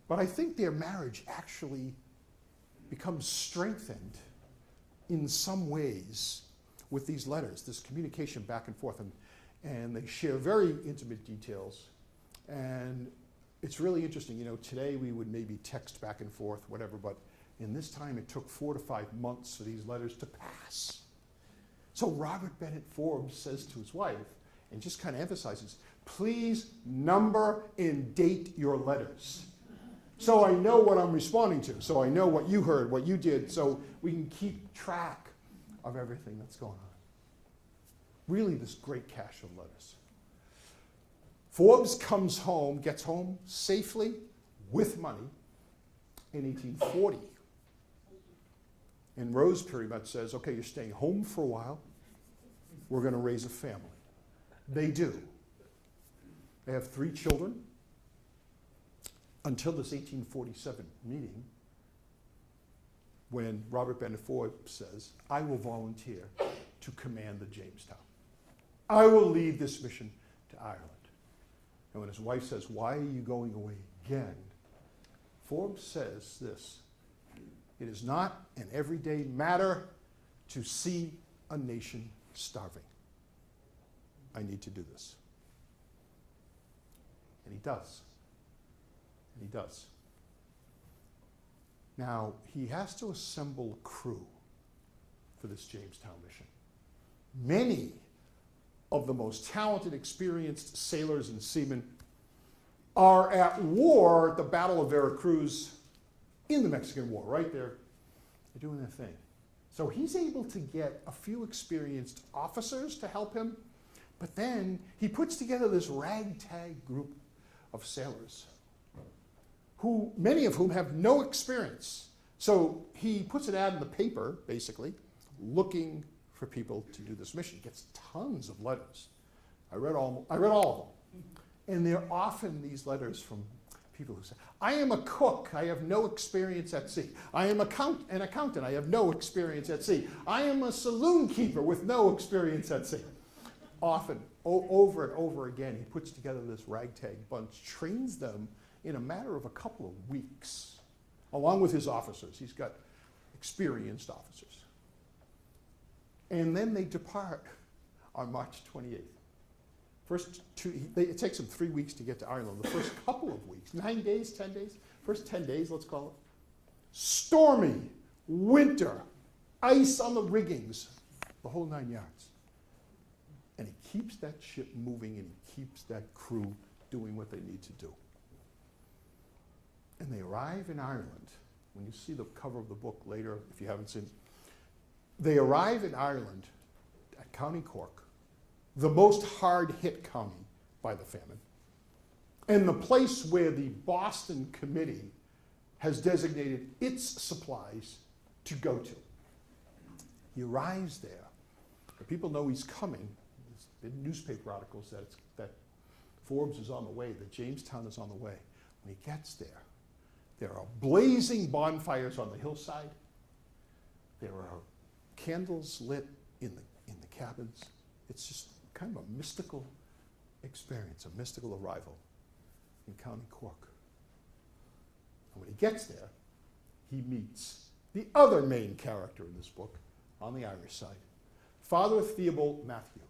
But I think their marriage actually becomes strengthened in some ways with these letters, this communication back and forth, and they share very intimate details. And it's really interesting, you know, today we would maybe text back and forth, whatever, but in this time it took 4 to 5 months for these letters to pass. So Robert Bennett Forbes says to his wife, and just kind of emphasizes, please number and date your letters. So I know what I'm responding to, so I know what you heard, what you did, so we can keep track of everything that's going on. Really this great cache of letters. Forbes comes home, gets home safely with money in 1840. And Rose pretty much says, okay, you're staying home for a while. We're going to raise a family. They do. They have 3 children until this 1847 meeting when Robert Bennett Forbes says, I will volunteer to command the Jamestown. I will lead this mission to Ireland. And when his wife says, why are you going away again? Forbes says this, it is not an everyday matter to see a nation starving. I need to do this. And he does. And he does. Now, he has to assemble a crew for this Jamestown mission. Many of the most talented, experienced sailors and seamen are at war at the Battle of Veracruz in the Mexican War, right there. They're doing their thing. So he's able to get a few experienced officers to help him, but then he puts together this ragtag group of sailors, who many of whom have no experience. So he puts an ad in the paper, basically, looking for people to do this mission. He gets tons of letters. I read all of them. And they're often these letters from people who say, I am a cook, I have no experience at sea. I am an accountant, I have no experience at sea. I am a saloon keeper with no experience at sea. Often, over and over again, he puts together this ragtag bunch, trains them in a matter of a couple of weeks, along with his officers. He's got experienced officers. And then they depart on March 28th. It takes them 3 weeks to get to Ireland. The first couple of weeks, 9 days, 10 days, first 10 days, let's call it. Stormy, winter, ice on the riggings, the whole 9 yards. And he keeps that ship moving and he keeps that crew doing what they need to do. And they arrive in Ireland. When you see the cover of the book later, if you haven't seen it, they arrive in Ireland at County Cork, the most hard-hit county by the famine, and the place where the Boston Committee has designated its supplies to go to. He arrives there. The people know he's coming. There's been newspaper articles that Forbes is on the way, that Jamestown is on the way. When he gets there are blazing bonfires on the hillside. There are candles lit in the cabins. It's just kind of a mystical experience, a mystical arrival in County Cork. And when he gets there, he meets the other main character in this book on the Irish side, Father Theobald Matthew.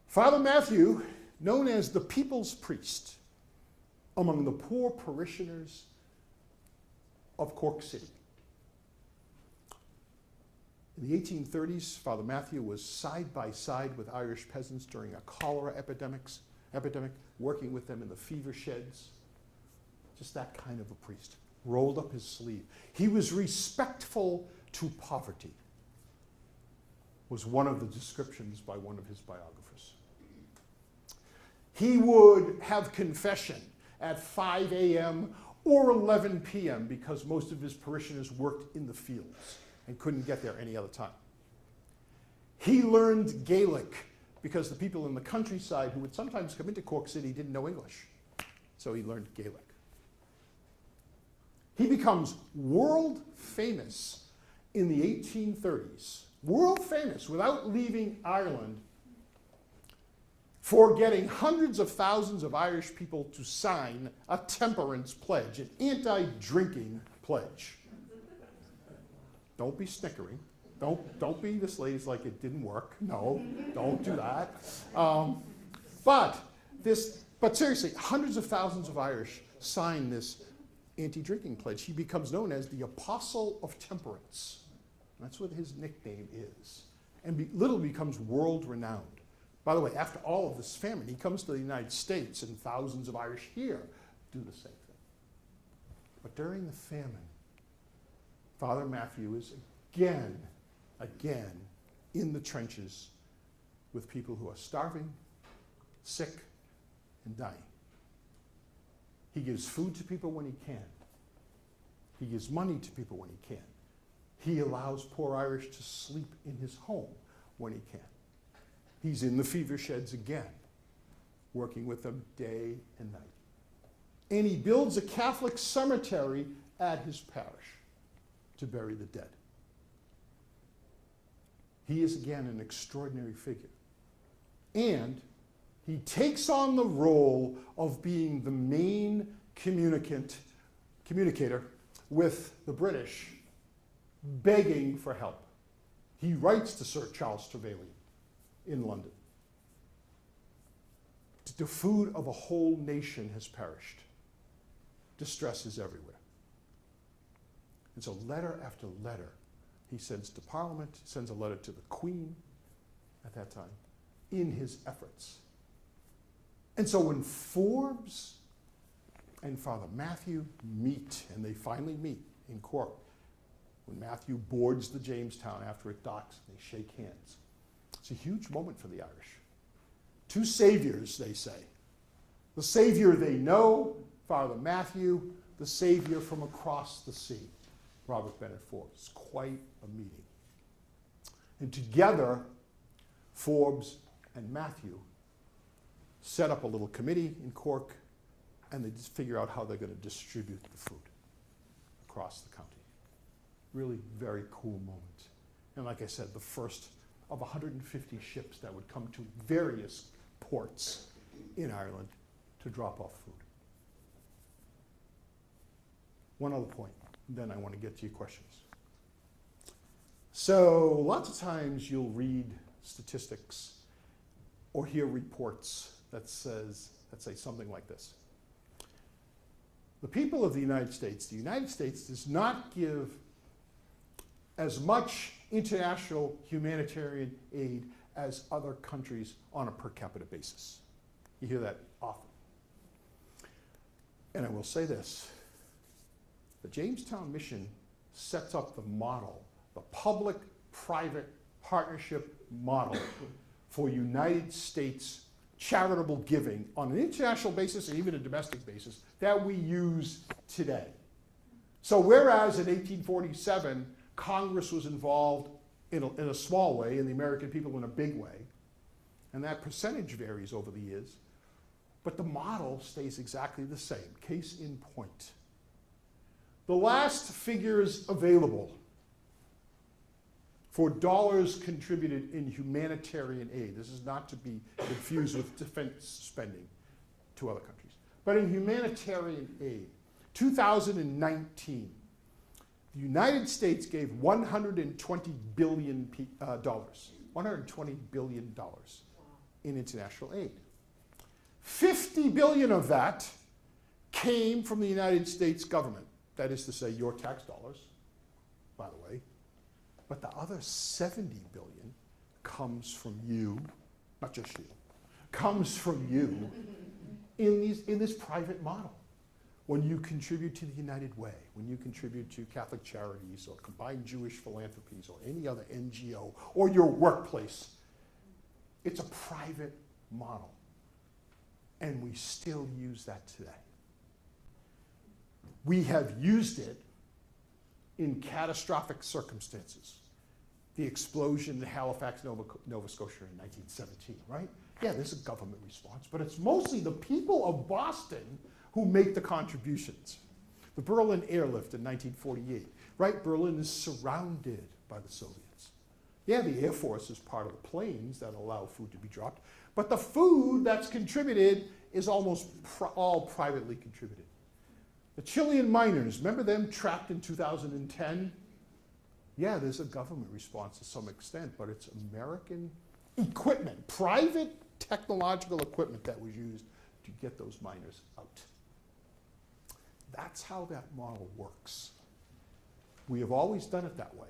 Father Matthew, known as the people's priest among the poor parishioners of Cork City. In the 1830s, Father Matthew was side by side with Irish peasants during a cholera epidemic, working with them in the fever sheds. Just that kind of a priest. rolled up his sleeve. He was respectful to poverty, was one of the descriptions by one of his biographers. He would have confession at 5 a.m. or 11 p.m. because most of his parishioners worked in the fields and couldn't get there any other time. He learned Gaelic because the people in the countryside who would sometimes come into Cork City didn't know English. So he learned Gaelic. He becomes world famous in the 1830s, world famous without leaving Ireland, for getting hundreds of thousands of Irish people to sign a temperance pledge, an anti-drinking pledge. Don't be snickering. Don't be this lady's like it didn't work. No, don't do that. But seriously, hundreds of thousands of Irish sign this anti-drinking pledge. He becomes known as the Apostle of Temperance. That's what his nickname is. And literally becomes world-renowned. By the way, after all of this famine, he comes to the United States, and thousands of Irish here do the same thing. But during the famine, Father Matthew is again in the trenches with people who are starving, sick, and dying. He gives food to people when he can. He gives money to people when he can. He allows poor Irish to sleep in his home when he can. He's in the fever sheds again, working with them day and night. And he builds a Catholic cemetery at his parish to bury the dead. He is again an extraordinary figure. And he takes on the role of being the main communicator with the British, begging for help. He writes to Sir Charles Trevelyan in London. The food of a whole nation has perished. Distress is everywhere. And so letter after letter he sends to Parliament, he sends a letter to the Queen at that time, in his efforts. And so when Forbes and Father Matthew meet, and they finally meet in Cork, when Matthew boards the Jamestown after it docks, and they shake hands. It's a huge moment for the Irish. Two saviors, they say. The savior they know, Father Matthew, the savior from across the sea, Robert Bennett Forbes. It's quite a meeting. And together, Forbes and Matthew set up a little committee in Cork, and they just figure out how they're going to distribute the food across the county. Really very cool moment. And like I said, the first of 150 ships that would come to various ports in Ireland to drop off food. One other point, then I want to get to your questions. So lots of times you'll read statistics or hear reports that say something like this. The people of the United States does not give as much international humanitarian aid as other countries on a per capita basis. You hear that often. And I will say this, the Jamestown Mission sets up the model, the public-private partnership model for United States charitable giving on an international basis and even a domestic basis that we use today. So whereas in 1847, Congress was involved in a small way, and the American people in a big way, and that percentage varies over the years, but the model stays exactly the same. Case in point. The last figures available for dollars contributed in humanitarian aid, this is not to be confused with defense spending to other countries, but in humanitarian aid, 2019, the United States gave $120 billion in international aid. 50 billion of that came from the United States government. That is to say, your tax dollars, by the way. But the other 70 billion comes from you, not just you, comes from you in this private model, when you contribute to the United Way, when you contribute to Catholic Charities or Combined Jewish Philanthropies or any other NGO or your workplace, it's a private model. And we still use that today. We have used it in catastrophic circumstances. The explosion in Halifax, Nova Scotia in 1917, right? Yeah, there's a government response, but it's mostly the people of Boston who make the contributions. The Berlin airlift in 1948, right? Berlin is surrounded by the Soviets. Yeah, the Air Force is part of the planes that allow food to be dropped, but the food that's contributed is almost all privately contributed. The Chilean miners, remember them trapped in 2010? Yeah, there's a government response to some extent, but it's American equipment, private technological equipment that was used to get those miners out. That's how that model works. We have always done it that way.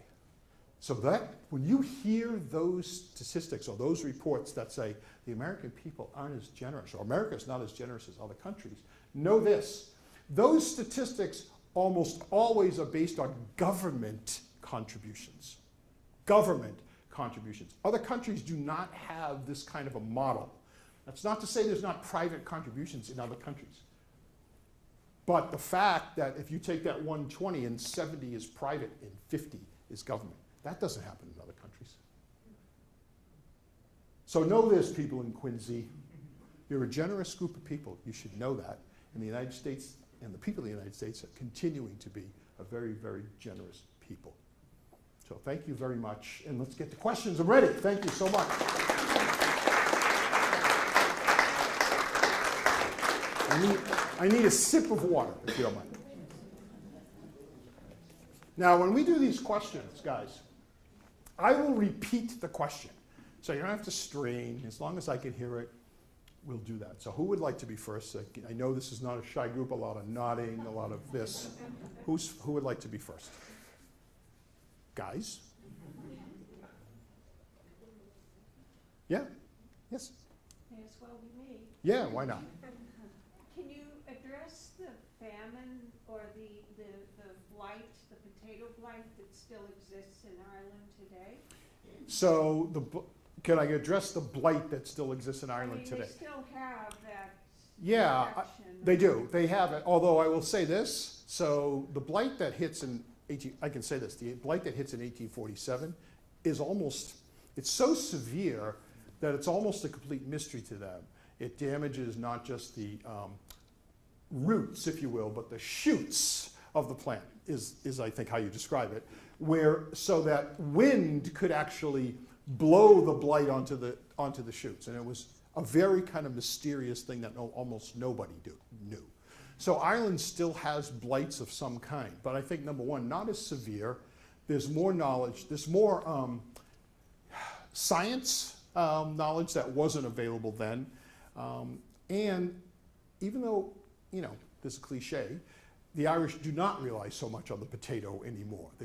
So that when you hear those statistics or those reports that say the American people aren't as generous, or America is not as generous as other countries, know this: those statistics almost always are based on government contributions. Government contributions. Other countries do not have this kind of a model. That's not to say there's not private contributions in other countries. But the fact that if you take that 120 and 70 is private and 50 is government, that doesn't happen in other countries. So know this, people in Quincy. You're a generous group of people. You should know that. And the United States and the people of the United States are continuing to be a very, very generous people. So thank you very much. And let's get to questions. I'm ready. Thank you so much. I need a sip of water, if you don't mind. Now, when we do these questions, guys, I will repeat the question. So you don't have to strain. As long as I can hear it, we'll do that. So who would like to be first? I know this is not a shy group, a lot of nodding, a lot of this. Who would like to be first? Guys? Yeah? Yes? May as well be me. Yeah, why not? Can you address the famine or the blight, the potato blight that still exists in Ireland today? So can I address the blight that still exists in Ireland today? They still have that. Yeah, protection. they do. They have it. Although I will say this, so the blight that hits in I can say this, the blight that hits in 1847 is it's so severe that it's almost a complete mystery to them. It damages not just the roots, if you will, but the shoots of the plant is I think how you describe it, so that wind could actually blow the blight onto the shoots. And it was a very kind of mysterious thing that almost nobody knew. So Ireland still has blights of some kind, but I think number one, not as severe. There's more knowledge. There's more science knowledge that wasn't available then. And even though, this is a cliche, the Irish do not rely so much on the potato anymore. They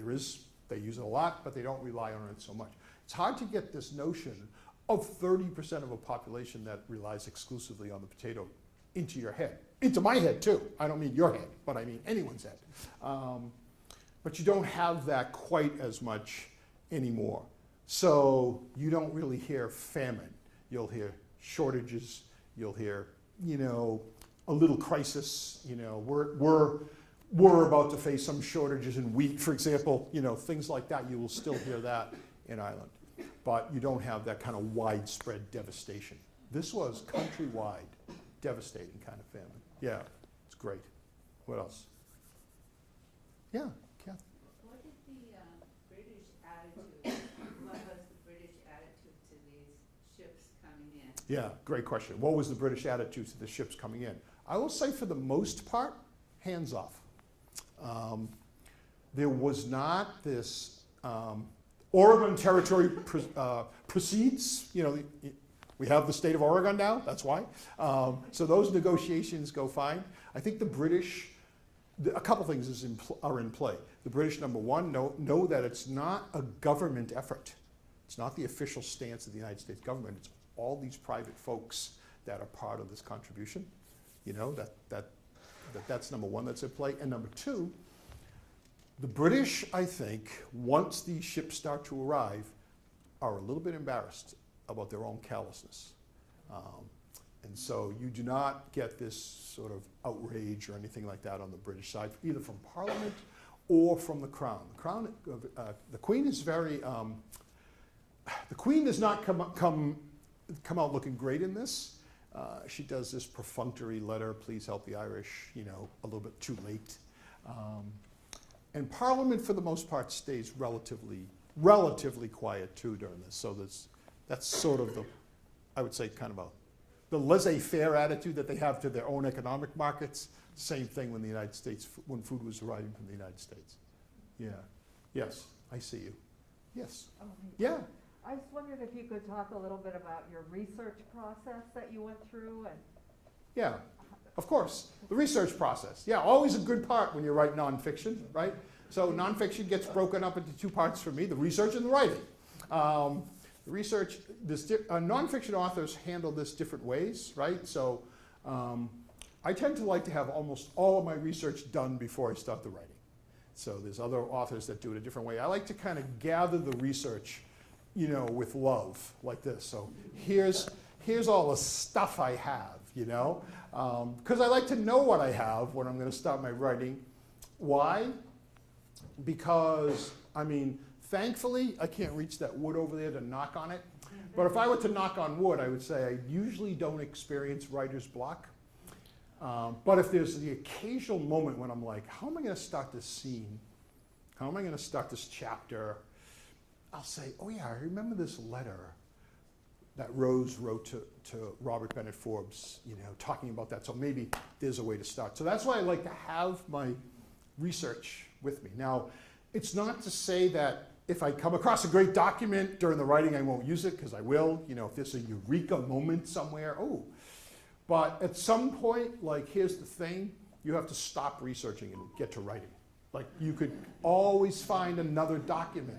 use it a lot, but they don't rely on it so much. It's hard to get this notion of 30% of a population that relies exclusively on the potato into your head. Into my head too. I don't mean your head, but I mean anyone's head. But you don't have that quite as much anymore. So you don't really hear famine. You'll hear shortages. You'll hear, a little crisis. We're about to face some shortages in wheat, for example. Things like that. You will still hear that in Ireland. But you don't have that kind of widespread devastation. This was countrywide, devastating kind of famine. Yeah, it's great. What else? Yeah, Kath. What did the British attitude, what was the British attitude to these ships coming in? Yeah, great question. What was the British attitude to the ships coming in? I will say for the most part, hands off. There was not this Oregon Territory proceeds, we have the state of Oregon now, that's why. So those negotiations go fine. I think the British, a couple things are in play. The British, number one, know that it's not a government effort. It's not the official stance of the United States government. It's all these private folks that are part of this contribution, that That's number one that's at play. And number two, the British, I think, once these ships start to arrive, are a little bit embarrassed about their own callousness. And so you do not get this sort of outrage or anything like that on the British side, either from Parliament or from the Crown. The Queen is very, the Queen does not come out looking great in this. She does this perfunctory letter, please help the Irish, you know, a little bit too late. And Parliament, for the most part, stays relatively quiet too during this. So that's sort of the, I would say, kind of the laissez-faire attitude that they have to their own economic markets. Same thing when the United States, when food was arriving from the United States. Yeah. Yes, I see you. Yes. Oh, Yeah. I just wondered if you could talk a little bit about your research process that you went through and. Yeah, of course. The research process. Yeah, always a good part when you write nonfiction, right? So nonfiction gets broken up into two parts for me, the research and the writing. The research, nonfiction authors handle this different ways, right? So I tend to like to have almost all of my research done before I start the writing. So there's other authors that do it a different way. I like to kind of gather the research, you know, with love, like this. So here's all the stuff I have, you know, because I like to know what I have when I'm going to start my writing. Why? Because, I mean, thankfully, I can't reach that wood over there to knock on it. But if I were to knock on wood, I would say I usually don't experience writer's block. But if there's the occasional moment when I'm like, how am I going to start this scene? How am I going to start this chapter? I'll say, oh yeah, I remember this letter that Rose wrote to Robert Bennett Forbes, you know, talking about that. So maybe there's a way to start. So that's why I like to have my research with me. Now, it's not to say that if I come across a great document during the writing, I won't use it, because I will. You know, if there's a eureka moment somewhere, oh. But at some point, like, here's the thing, you have to stop researching and get to writing. Like, you could always find another document.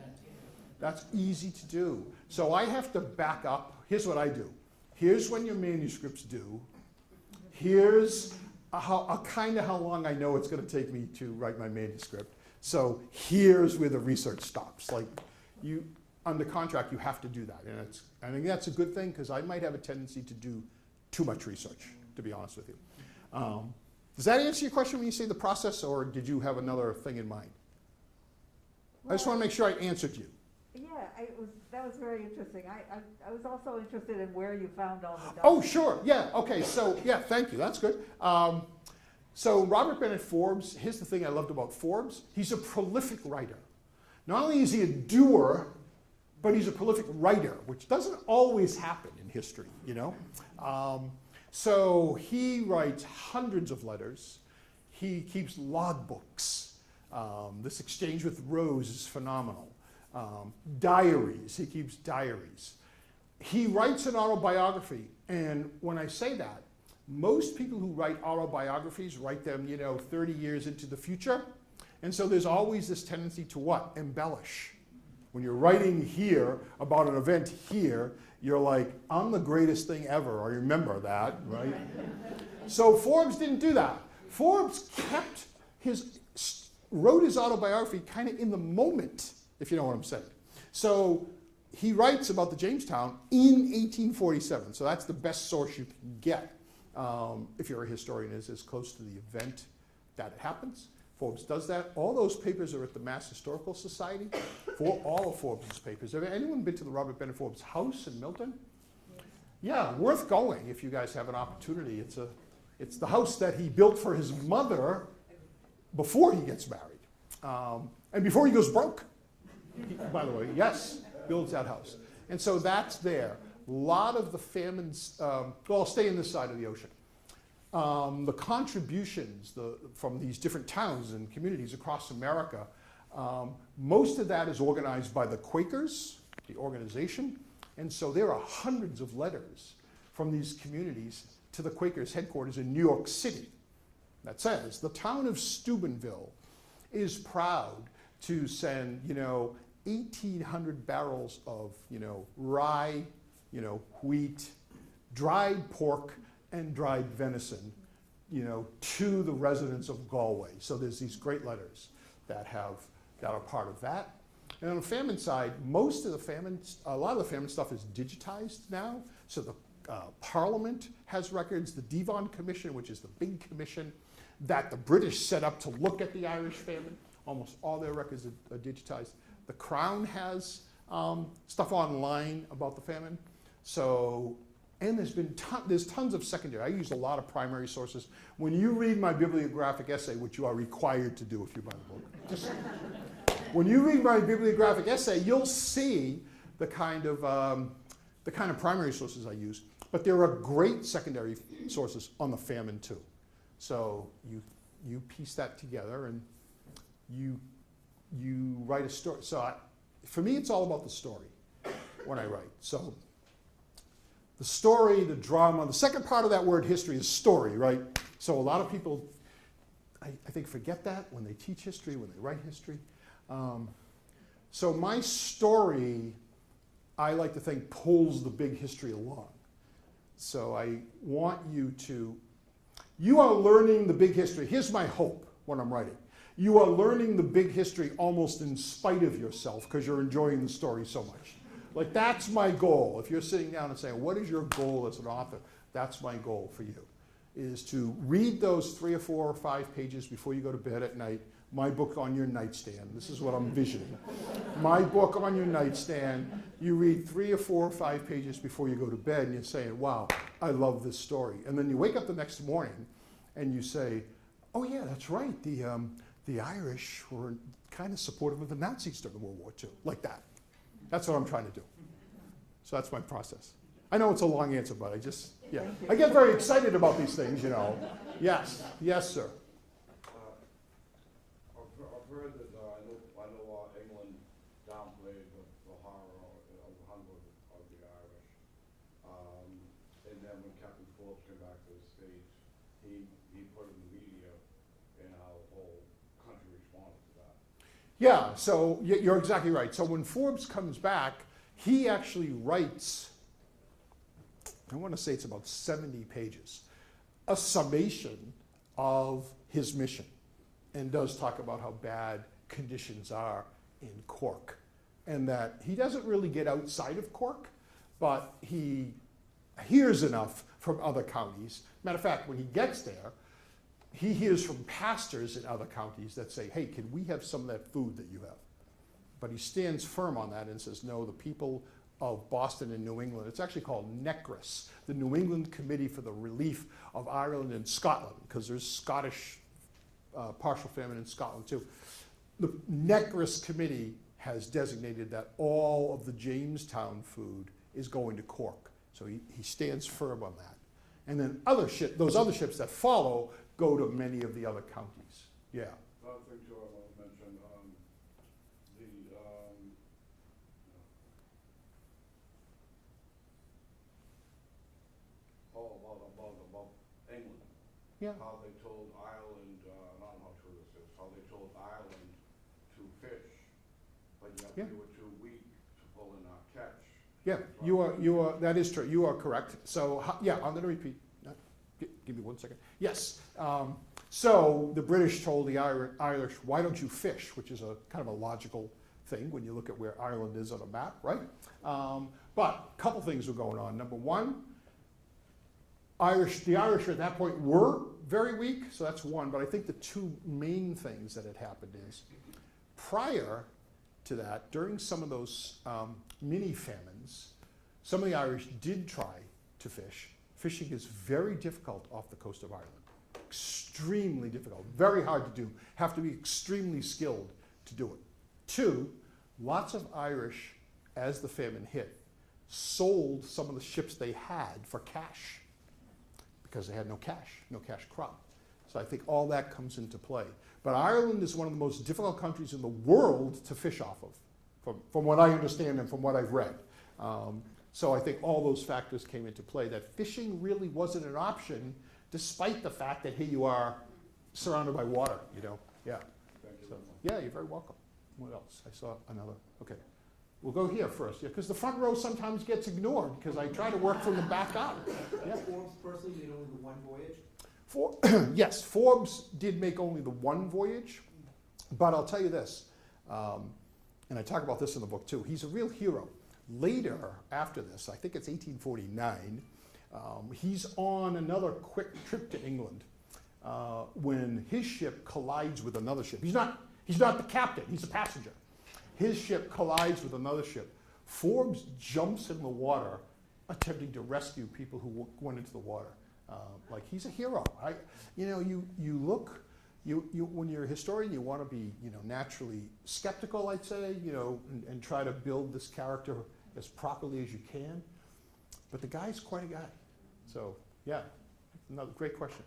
That's easy to do. So I have to back up. Here's what I do. Here's when your manuscript's due. Here's kind of how long I know it's going to take me to write my manuscript. So here's where the research stops. Like, you, under contract, you have to do that. And I think that's a good thing, because I might have a tendency to do too much research, to be honest with you. Does that answer your question when you say the process, or did you have another thing in mind? I just want to make sure I answered you. Yeah, that was very interesting. I was also interested in where you found all the documents. Oh, sure. Yeah. Okay. So, yeah, thank you. That's good. So Robert Bennett Forbes, here's the thing I loved about Forbes. He's a prolific writer. Not only is he a doer, but he's a prolific writer, which doesn't always happen in history, you know? So he writes hundreds of letters. He keeps logbooks. This exchange with Rose is phenomenal. Diaries, he keeps diaries. He writes an autobiography, and when I say that, most people who write autobiographies write them, you know, 30 years into the future. And so there's always this tendency to what? Embellish. When you're writing here about an event here, you're like, I'm the greatest thing ever. I remember that, right? So Forbes didn't do that. Forbes wrote his autobiography kind of in the moment, if you know what I'm saying. So he writes about the Jamestown in 1847. So that's the best source you can get if you're a historian, is as close to the event that it happens. Forbes does that. All those papers are at the Mass Historical Society. For all of Forbes' papers. Have anyone been to the Robert Bennett Forbes house in Milton? Yeah, worth going if you guys have an opportunity. It's the house that he built for his mother before he gets married. And before he goes broke. By the way, yes, builds that house. And so that's there. A lot of the famines, well, I'll stay in this side of the ocean. The contributions from these different towns and communities across America, most of that is organized by the Quakers, the organization. And so there are hundreds of letters from these communities to the Quakers headquarters in New York City that says the town of Steubenville is proud to send, 1,800 barrels of, rye, wheat, dried pork, and dried venison to the residents of Galway. So there's these great letters that are part of that. And on the famine side, a lot of the famine stuff is digitized now. So the Parliament has records, the Devon Commission, which is the big commission that the British set up to look at the Irish famine. Almost all their records are digitized. The Crown has stuff online about the famine. So, and there's tons of secondary. I use a lot of primary sources. When you read my bibliographic essay, which you are required to do if you buy the book, when you read my bibliographic essay, you'll see the kind of primary sources I use. But there are great secondary sources on the famine too. So you piece that together and you write a story. So for me, it's all about the story when I write. So the story, the drama, the second part of that word history is story, right? So a lot of people, I think, forget that when they teach history, when they write history. So my story, I like to think, pulls the big history along. So I want you are learning the big history. Here's my hope when I'm writing. You are learning the big history almost in spite of yourself because you're enjoying the story so much. Like, that's my goal. If you're sitting down and saying, what is your goal as an author? That's my goal for you, is to read those 3 or 4 or 5 pages before you go to bed at night. My book on your nightstand. This is what I'm visioning. My book on your nightstand. You read 3 or 4 or 5 pages before you go to bed, and you're saying, wow, I love this story. And then you wake up the next morning, and you say, oh yeah, that's right. The Irish were kind of supportive of the Nazis during World War II, like that. That's what I'm trying to do. So that's my process. I know it's a long answer, but I get very excited about these things, Yes, sir. I've heard that I know England downplayed the horror of the hunger of the Irish, and then when Captain Forbes came back to the States, he put in the media and how the whole country responded to that. Yeah, so you're exactly right. So when Forbes comes back, he actually writes, I want to say it's about 70 pages, a summation of his mission, and does talk about how bad conditions are in Cork, and that he doesn't really get outside of Cork, but he hears enough from other counties. Matter of fact, when he gets there, he hears from pastors in other counties that say, hey, can we have some of that food that you have? But he stands firm on that and says, no, the people of Boston and New England, it's actually called NECRIS, the New England Committee for the Relief of Ireland and Scotland, because there's Scottish partial famine in Scotland too. The NECRIS committee has designated that all of the Jamestown food is going to Cork. So he stands firm on that. And then those other ships that follow go to many of the other counties. Yeah. Another thing too I want to mention, about England. Yeah. How they told Ireland, I don't know how true this is, how they told Ireland to fish, but yet we were too weak to pull in our catch. Yeah, you are, that is true. You are correct. So, yeah, I'm going to repeat. Give me 1 second. Yes. So the British told the Irish, why don't you fish? Which is a kind of a logical thing when you look at where Ireland is on a map, right? But a couple things were going on. Number one, the Irish at that point were very weak, so that's one. But I think the two main things that had happened is, prior to that, during some of those mini famines, some of the Irish did try to fish. Fishing is very difficult off the coast of Ireland. Extremely difficult, very hard to do. Have to be extremely skilled to do it. Two, lots of Irish, as the famine hit, sold some of the ships they had for cash because they had no cash crop. So I think all that comes into play. But Ireland is one of the most difficult countries in the world to fish off of, from what I understand and from what I've read. So I think all those factors came into play, that fishing really wasn't an option, despite the fact that here you are surrounded by water, Yeah. Thank you So, very much. yeah, you're very welcome. What else? I saw another. Okay. We'll go here first, because the front row sometimes gets ignored, because I try to work from the back up. Yeah. Forbes personally did only the one voyage? Yes, Forbes did make only the one voyage, but I'll tell you this, and I talk about this in the book too, he's a real hero. Later, after this, I think it's 1849, he's on another quick trip to England when his ship collides with another ship. He's not the captain, he's a passenger. His ship collides with another ship. Forbes jumps in the water attempting to rescue people who went into the water. Like, he's a hero. You look, when you're a historian, you want to be, naturally skeptical, I'd say, and try to build this character as properly as you can. But the guy's quite a guy. So, yeah, another great question.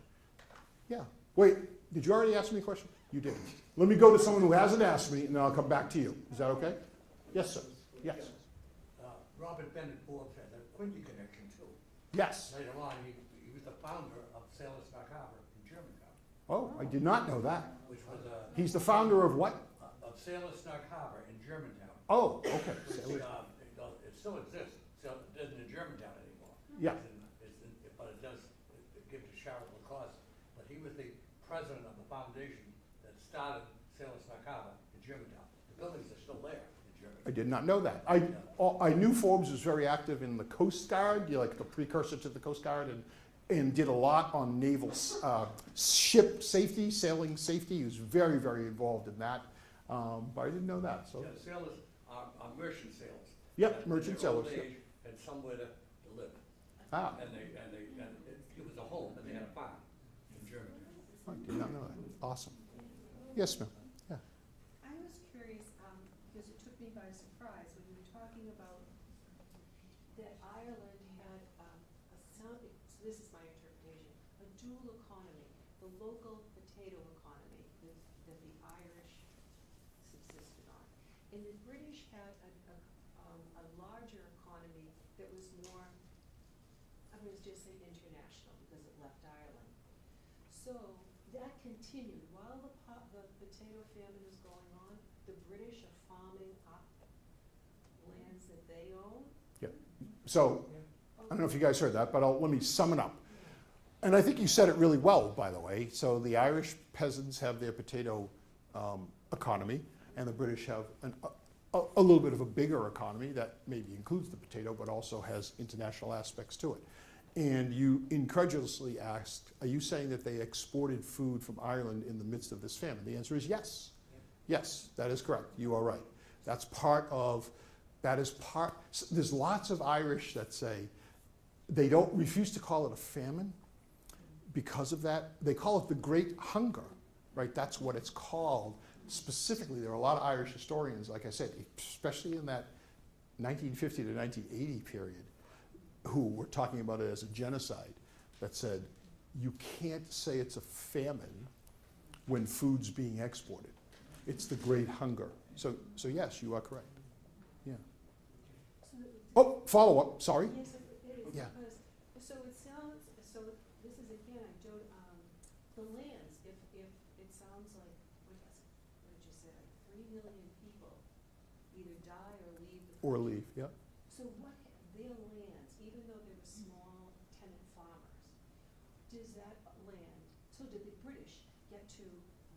Yeah. Wait, did you already ask me a question? You did. Let me go to someone who hasn't asked me, and then I'll come back to you. Is that okay? Yes, sir. Yes. Robert Bennett Forbes had a Quincy connection too. Yes. Later on, he was the founder of Sailor's Dock Harbor in Germantown, Oh, I did not know that. which was He's the founder of what? of Sailor's Dock Harbor in Germantown. Oh, okay. Which, it still exists. So it isn't in Germantown anymore. Yeah. But it does give to charitable causes. But he was the president of the foundation that started Sailor's Dock Harbor in Germantown. The buildings are still there in Germantown. I did not know that. I knew Forbes was very active in the Coast Guard, like the precursor to the Coast Guard, and did a lot on naval ship safety, sailing safety. He was very, very involved in that. But I didn't know that. So. Yeah, sailors are merchant sailors. Yep, That merchant in their old sailors, yep. age had somewhere to live. Ah, And it was a home, and they had a farm in Germany. I did not know that. Awesome. Yes, ma'am. Yeah. I was curious, because it took me by surprise when you were talking about that Ireland had so this is my interpretation, a dual economy, the local potato economy that the Irish subsisted on. And the British had a larger economy that was more, I'm going to just say international because it left Ireland. So that continued. While the potato famine is going on, the British are farming up lands that they own. So, I don't know if you guys heard that, but let me sum it up. And I think you said it really well, by the way. So the Irish peasants have their potato economy, and the British have a little bit of a bigger economy that maybe includes the potato, but also has international aspects to it. And you incredulously asked, are you saying that they exported food from Ireland in the midst of this famine? The answer is yes. Yes, that is correct. You are right. There's lots of Irish that say they don't refuse to call it a famine because of that. They call it the Great Hunger, right? That's what it's called. Specifically, there are a lot of Irish historians, like I said, especially in that 1950 to 1980 period, who were talking about it as a genocide, that said, you can't say it's a famine when food's being exported. It's the Great Hunger. So yes, you are correct. Yeah. Oh, follow up, sorry. Yes, it is. Yeah. Because, so it sounds, so this is again, I don't, the lands, if it sounds like, what did you say, like 3 million people either die or leave the Or country. leave, yeah. So their lands, even though they were small tenant farmers, does that land, so did the British get to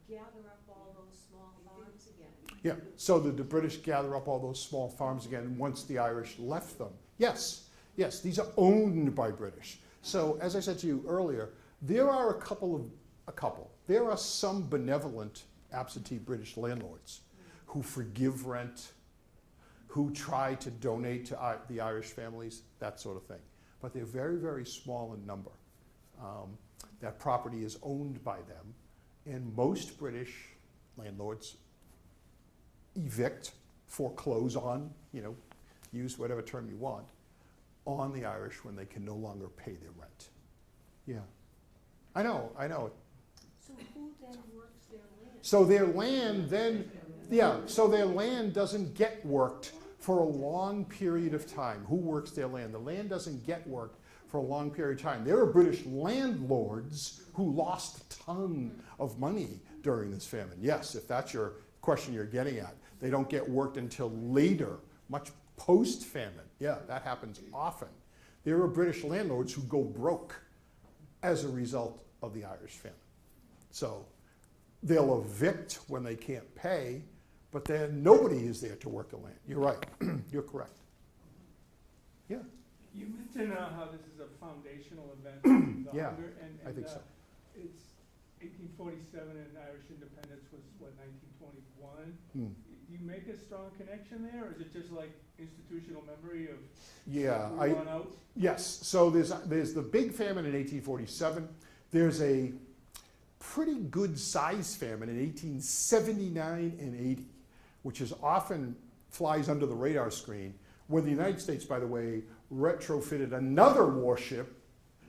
gather up all those small farms again? Yeah, so did the British gather up all those small farms again once the Irish left them? Yes, these are owned by British. So as I said to you earlier, there are there are some benevolent absentee British landlords who forgive rent, who try to donate to the Irish families, that sort of thing. But they're very, very small in number. That property is owned by them, and most British landlords evict, foreclose on, use whatever term you want, on the Irish when they can no longer pay their rent. Yeah. I know. So who then works their land? So their land then, so their land doesn't get worked for a long period of time. Who works their land? The land doesn't get worked for a long period of time. There are British landlords who lost a ton of money during this famine. Yes, if that's your question you're getting at. They don't get worked until later, much post-famine. Yeah, that happens often. There are British landlords who go broke as a result of the Irish famine. So they'll evict when they can't pay, but then nobody is there to work the land. You're right. You're correct. Yeah. You mentioned how this is a foundational event, the Yeah, hunger, and I think so. It's 1847 and Irish independence was, what, 1921? Hmm. Do you make a strong connection there, or is it just like institutional memory of Yeah, we won out? yes. So there's the big famine in 1847. There's a pretty good size famine in 1879 and 80, which is often flies under the radar screen, when the United States, by the way, retrofitted another warship,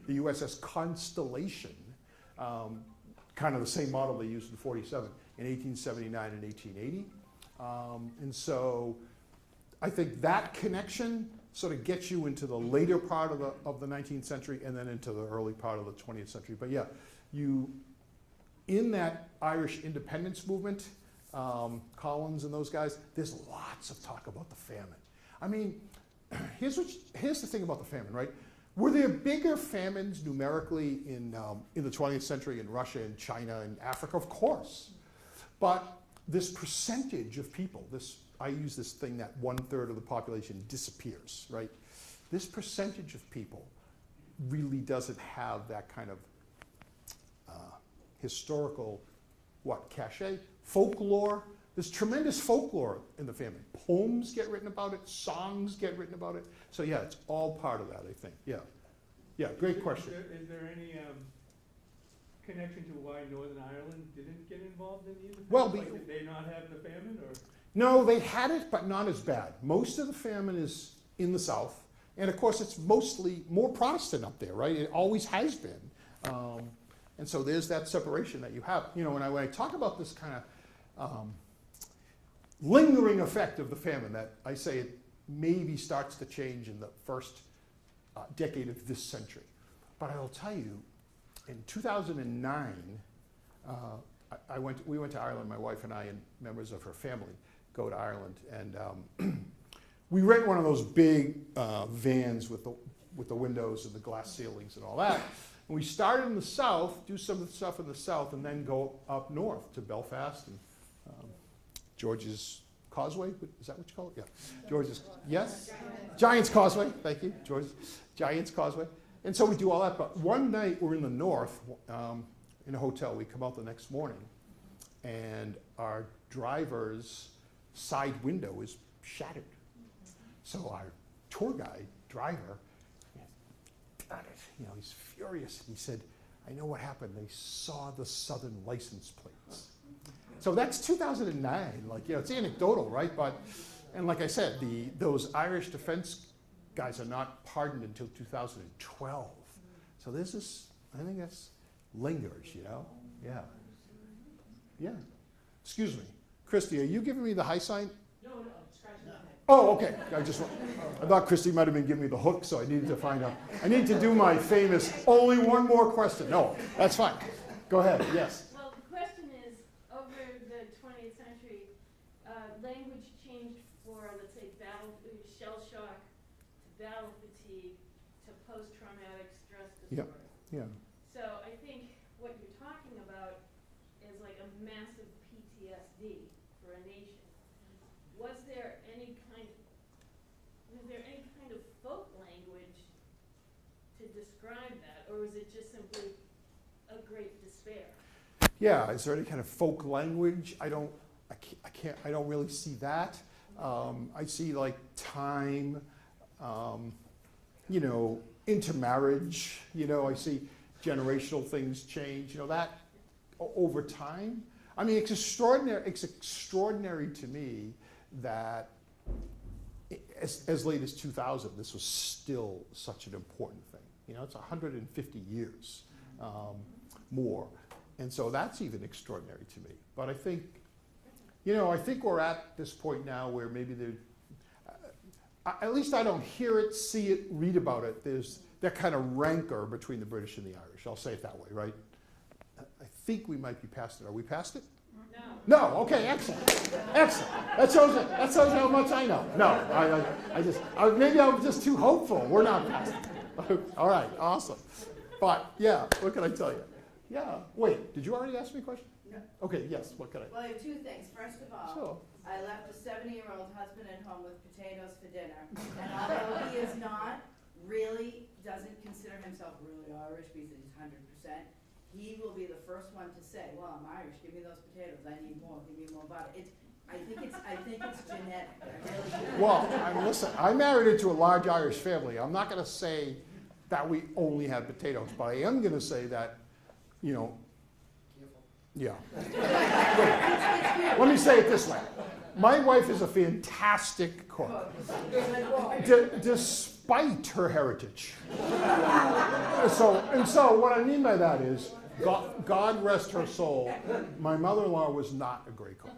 the USS Constellation, kind of the same model they used in 47, in 1879 and 1880. And so I think that connection sort of gets you into the later part of the 19th century and then into the early part of the 20th century. But yeah, in that Irish independence movement, Collins and those guys, there's lots of talk about the famine. I mean, here's the thing about the famine, right? Were there bigger famines numerically in the 20th century in Russia and China and Africa? Of course. But this percentage of people, I use this thing that 1/3 of the population disappears, right? This percentage of people really doesn't have that kind of historical, cachet, folklore. There's tremendous folklore in the famine. Poems get written about it, songs get written about it. So yeah, it's all part of that, I think. Yeah. Yeah, great question. Is there any connection to why Northern Ireland didn't get involved in the independence? Well, did they not have the famine, or? No, they had it, but not as bad. Most of the famine is in the South. And of course, it's mostly more Protestant up there, right? It always has been. And so there's that separation that you have. You know, when I talk about this kind of lingering effect of the famine, that I say it maybe starts to change in the first decade of this century. But I will tell you, in 2009, we went to Ireland, my wife and I, and members of her family go to Ireland, and we rent one of those big vans with the windows and the glass ceilings and all that. And we started in the south, do some of the stuff in the south, and then go up north to Belfast and George's Causeway. Is that what you call it? Yeah. George's, yes? Giant's Causeway, thank you, George. Giant's Causeway. And so we do all that, but one night we're in the north in a hotel. We come out the next morning, and our driver's side window is shattered. So our tour guide, driver, got it. You know, he's furious. He said, I know what happened. They saw the Southern license plates. So that's 2009. Like, you know, it's anecdotal, right? And like I said, those Irish defense guys are not pardoned until 2012. So this is, I think that's lingers, you know? Yeah. Yeah. Excuse me. Christy, are you giving me the high sign? No, scratch my head. Oh, okay. I thought Christy might have been giving me the hook, so I needed to find out. I need to do my famous, only one more question. No, that's fine. Go ahead, yes. Well, the question is, over the 20th century, language changed for, let's say, shell shock, to battle fatigue, to post-traumatic stress disorder. Yeah. So I think what you're talking about is like a massive PTSD for a nation. Was there any kind of folk language to describe that, or was it just simply a great despair? Yeah, is there any kind of folk language? I don't really see that. I see like time, you know, intermarriage, you know, I see generational things change, you know, that over time. I mean, it's extraordinary to me that as late as 2000, this was still such an important thing. You know, it's 150 years more. And so that's even extraordinary to me. But I think, you know, I think we're at this point now where maybe at least I don't hear it, see it, read about it. There's that kind of rancor between the British and the Irish. I'll say it that way, right? I think we might be past it. Are we past it? No. No. Okay. Excellent. Excellent. That shows how much I know. No. Maybe I'm just too hopeful. We're not past it. All right. Awesome. But yeah, what can I tell you? Yeah, wait, did you already ask me a question? No. Okay, yes, what could I? Well, I have two things. First of all, Sure. I left a 70-year-old husband at home with potatoes for dinner. And although he is not really, doesn't consider himself really Irish because he's 100%, he will be the first one to say, well, I'm Irish, give me those potatoes, I need more, give me more butter. I think it's genetic, I really do. Well, listen, I married into a large Irish family. I'm not gonna say that we only had potatoes, but I am gonna say that, you know, yeah. Wait, let me say it this way. My wife is a fantastic cook, despite her heritage. So what I mean by that is, God rest her soul, my mother-in-law was not a great cook.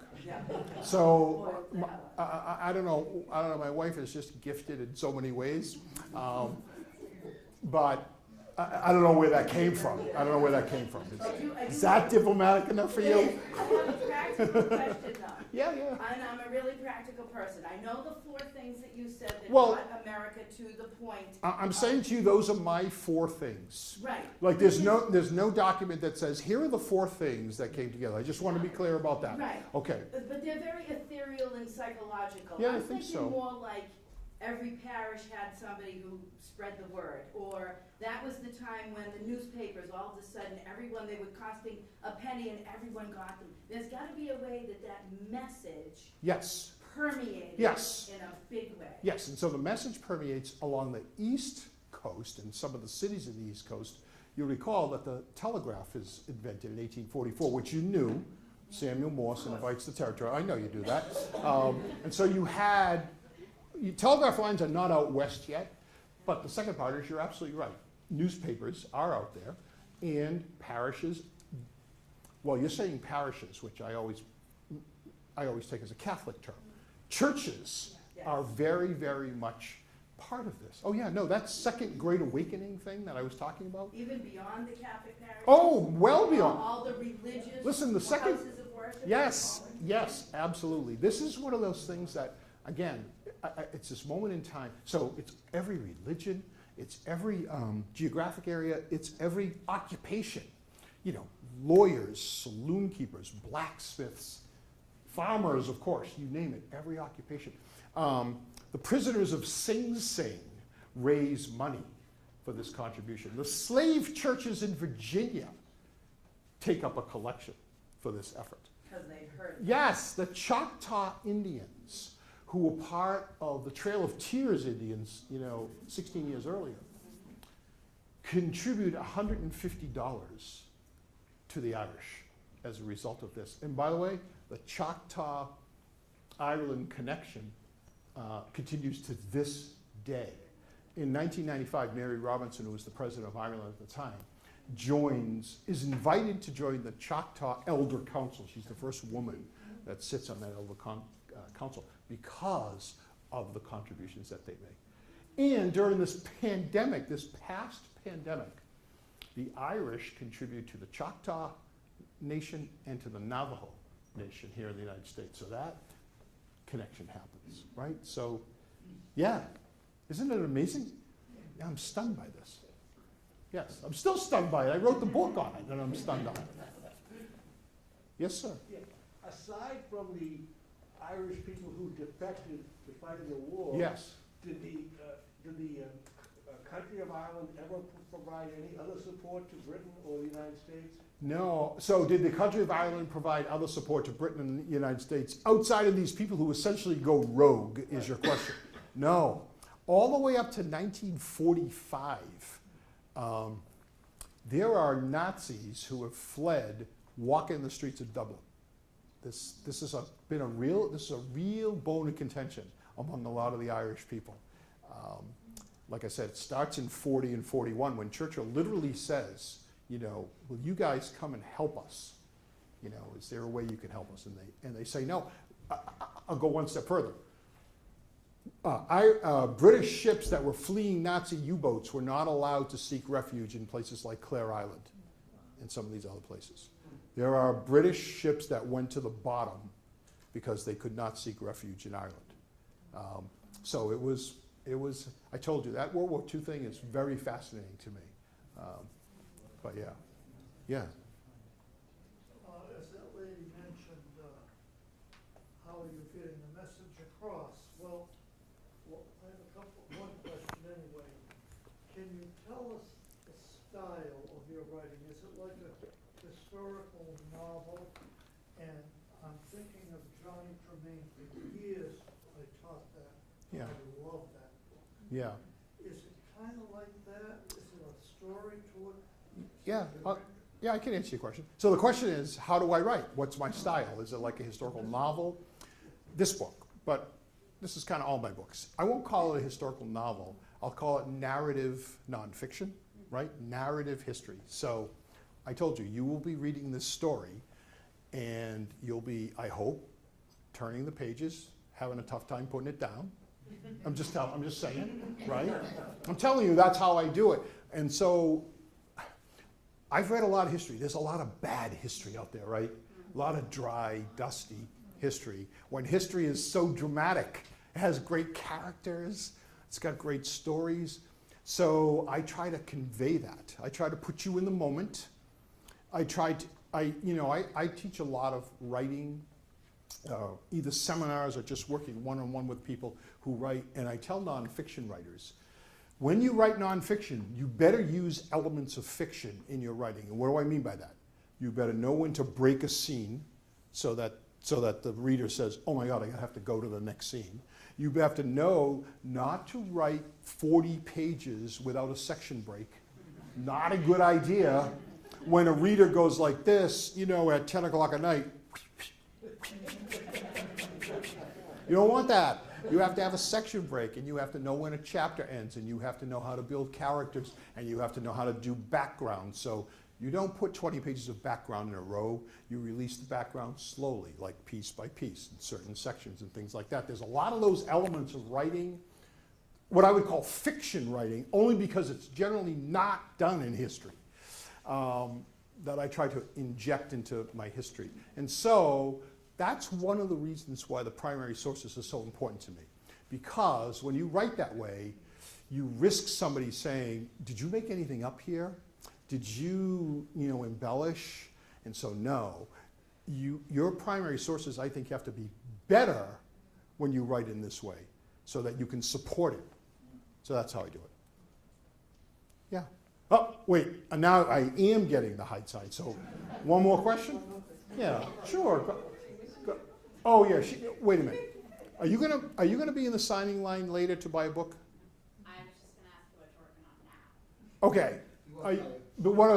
So I don't know. My wife is just gifted in so many ways, but I don't know where that came from. Is that diplomatic enough for you? I have a practical question though. Yeah. And I'm a really practical person. I know the four things that you said that Well, brought America to the point. I'm saying to you, those are my 4 things. Right. Like there's no document that says here are the 4 things that came together. I just want to be clear about that. Right. Okay. But they're very ethereal and psychological. Yeah, I I'm think thinking so. more like every parish had somebody who spread the word, or that was the time when the newspapers, all of a sudden, everyone, they were costing a penny and everyone got them. There's got to be a way that message Yes. permeated Yes. in a big way. Yes, and so the message permeates along the East Coast and some of the cities of the East Coast. You'll recall that the telegraph is invented in 1844, which you knew. Samuel Morse invites the territory. I know you do that. And so you had, telegraph lines are not out west yet, but the second part is you're absolutely right. Newspapers are out there, and parishes, well, you're saying parishes, which I always take as a Catholic term. Churches are very, very much part of this. Oh yeah, no, that second Great Awakening thing that I was talking about. Even beyond the Catholic parish. Oh, well beyond. All the religious Listen, the second, houses of worship. yes, absolutely. This is one of those things that, again, it's this moment in time. So it's every religion, it's every geographic area, it's every occupation. You know, lawyers, saloon keepers, blacksmiths, farmers, of course, you name it, every occupation. The prisoners of Sing Sing raise money for this contribution. The slave churches in Virginia take up a collection for this effort. Because they've heard. Yes, the Choctaw Indians, who were part of the Trail of Tears Indians, 16 years earlier, contribute $150 to the Irish as a result of this. And by the way, the Choctaw Ireland connection continues to this day. In 1995, Mary Robinson, who was the president of Ireland at the time, is invited to join the Choctaw Elder Council. She's the first woman that sits on that Elder Council because of the contributions that they make. And during this pandemic, this past pandemic, the Irish contribute to the Choctaw Nation and to the Navajo Nation here in the United States. So that connection happens, right? So, yeah, isn't it amazing? Yeah, I'm stunned by this. Yes, I'm still stunned by it. I wrote the book on it, and I'm stunned on it. Yes, sir. Yeah. Aside from the Irish people who defected to fight in the war, Yes. did the country of Ireland ever provide any other support to Britain or the United States? No. So did the country of Ireland provide other support to Britain and the United States outside of these people who essentially go rogue, is your question? No. All the way up to 1945, there are Nazis who have fled walking the streets of Dublin. This has been a real bone of contention among a lot of the Irish people. Like I said, it starts in 40 and 41 when Churchill literally says, will you guys come and help us? Is there a way you can help us? And they say no. I'll go one step further. British ships that were fleeing Nazi U-boats were not allowed to seek refuge in places like Clare Island and some of these other places. There are British ships that went to the bottom because they could not seek refuge in Ireland. So it was, I told you, that World War II thing is very fascinating to me. But yeah. can you tell us the style of your writing? Is it like a historical novel? And I'm thinking of Johnny Tremaine. For years, I taught that. Yeah. I love that book. Yeah. Is it kind of like that? Is there a story to it? Yeah. Yeah, I can answer your question. So the question is, how do I write? What's my style? Is it like a historical novel? This book, but this is kind of all my books. I won't call it a historical novel. I'll call it narrative nonfiction, right? Narrative history. So I told you, you will be reading this story and you'll be, I hope, turning the pages, having a tough time putting it down. I'm just saying, right? I'm telling you, that's how I do it. And so I've read a lot of history. There's a lot of bad history out there, right? A lot of dry, dusty history. When history is so dramatic, it has great characters, it's got great stories. So I try to convey that. I try to put you in the moment. I teach a lot of writing, either seminars or just working one-on-one with people who write, and I tell nonfiction writers, when you write nonfiction, you better use elements of fiction in your writing. And what do I mean by that? You better know when to break a scene so that the reader says, oh my God, I have to go to the next scene. You have to know not to write 40 pages without a section break. Not a good idea when a reader goes like this, at 10 o'clock at night. You don't want that. You have to have a section break, and you have to know when a chapter ends, and you have to know how to build characters, and you have to know how to do background. So you don't put 20 pages of background in a row. You release the background slowly, like piece by piece, in certain sections and things like that. There's a lot of those elements of writing, what I would call fiction writing, only because it's generally not done in history, that I try to inject into my history. And so that's one of the reasons why the primary sources are so important to me. Because when you write that way, you risk somebody saying, did you make anything up here? Did you, embellish? And so no, your primary sources, I think, have to be better when you write in this way so that you can support it. So that's how I do it. Yeah. Oh, wait, and now I am getting the high side. So one more question? Yeah, sure. Oh yeah, wait a minute. Are you gonna be in the signing line later to buy a book? I was just gonna ask you what you're working on now. Okay. But what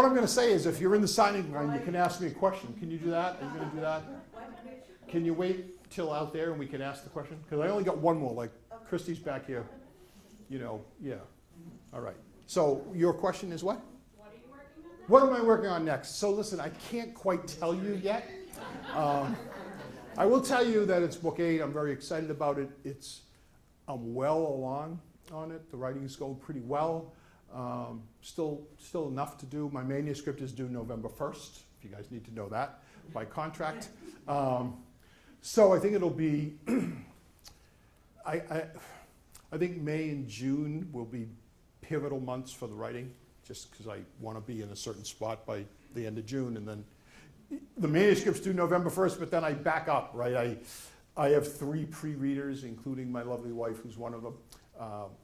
I'm gonna say is, if you're in the signing line, you can ask me a question. Can you do that? Are you gonna do that? Can you wait till out there and we can ask the question? Because I only got one more. Like Christy's back here. Yeah. All right. So your question is what? What are you working on now? What am I working on next? So listen, I can't quite tell you yet. I will tell you that it's book 8. I'm very excited about it. I'm well along on it. The writing is going pretty well. Still enough to do. My manuscript is due November 1st, if you guys need to know that, by contract. So I think it'll be, I think May and June will be pivotal months for the writing, just because I want to be in a certain spot by the end of June, and then the manuscript's due November 1st, but then I back up, right? I have 3 pre-readers, including my lovely wife, who's one of them,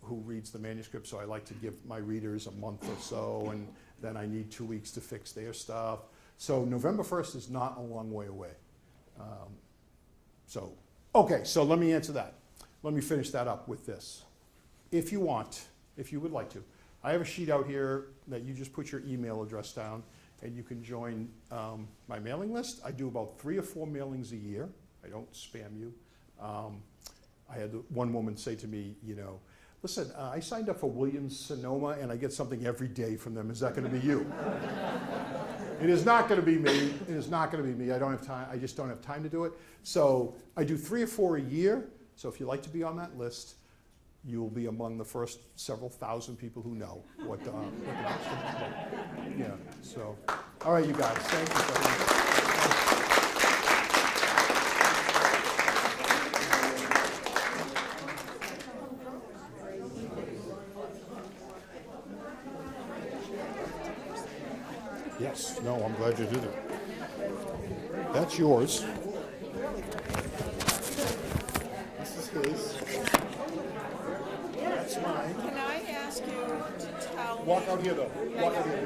who reads the manuscript, so I like to give my readers a month or so, and then I need 2 weeks to fix their stuff. So November 1st is not a long way away. Okay, so let me answer that. Let me finish that up with this. If you would like to, I have a sheet out here that you just put your email address down, and you can join my mailing list. I do about 3 or 4 mailings a year. I don't spam you. I had one woman say to me, listen, I signed up for Williams-Sonoma, and I get something every day from them. Is that going to be you? It is not going to be me. It is not going to be me. I don't have time. I just don't have time to do it. So I do 3 or 4 a year. So if you'd like to be on that list, you will be among the first several thousand people who know what the book's about. Yeah. So, all right, you guys. Thank you very much. Yes. No, I'm glad you did it. That's yours. This is his. That's mine. Can I ask Walk out here though. Walk out here.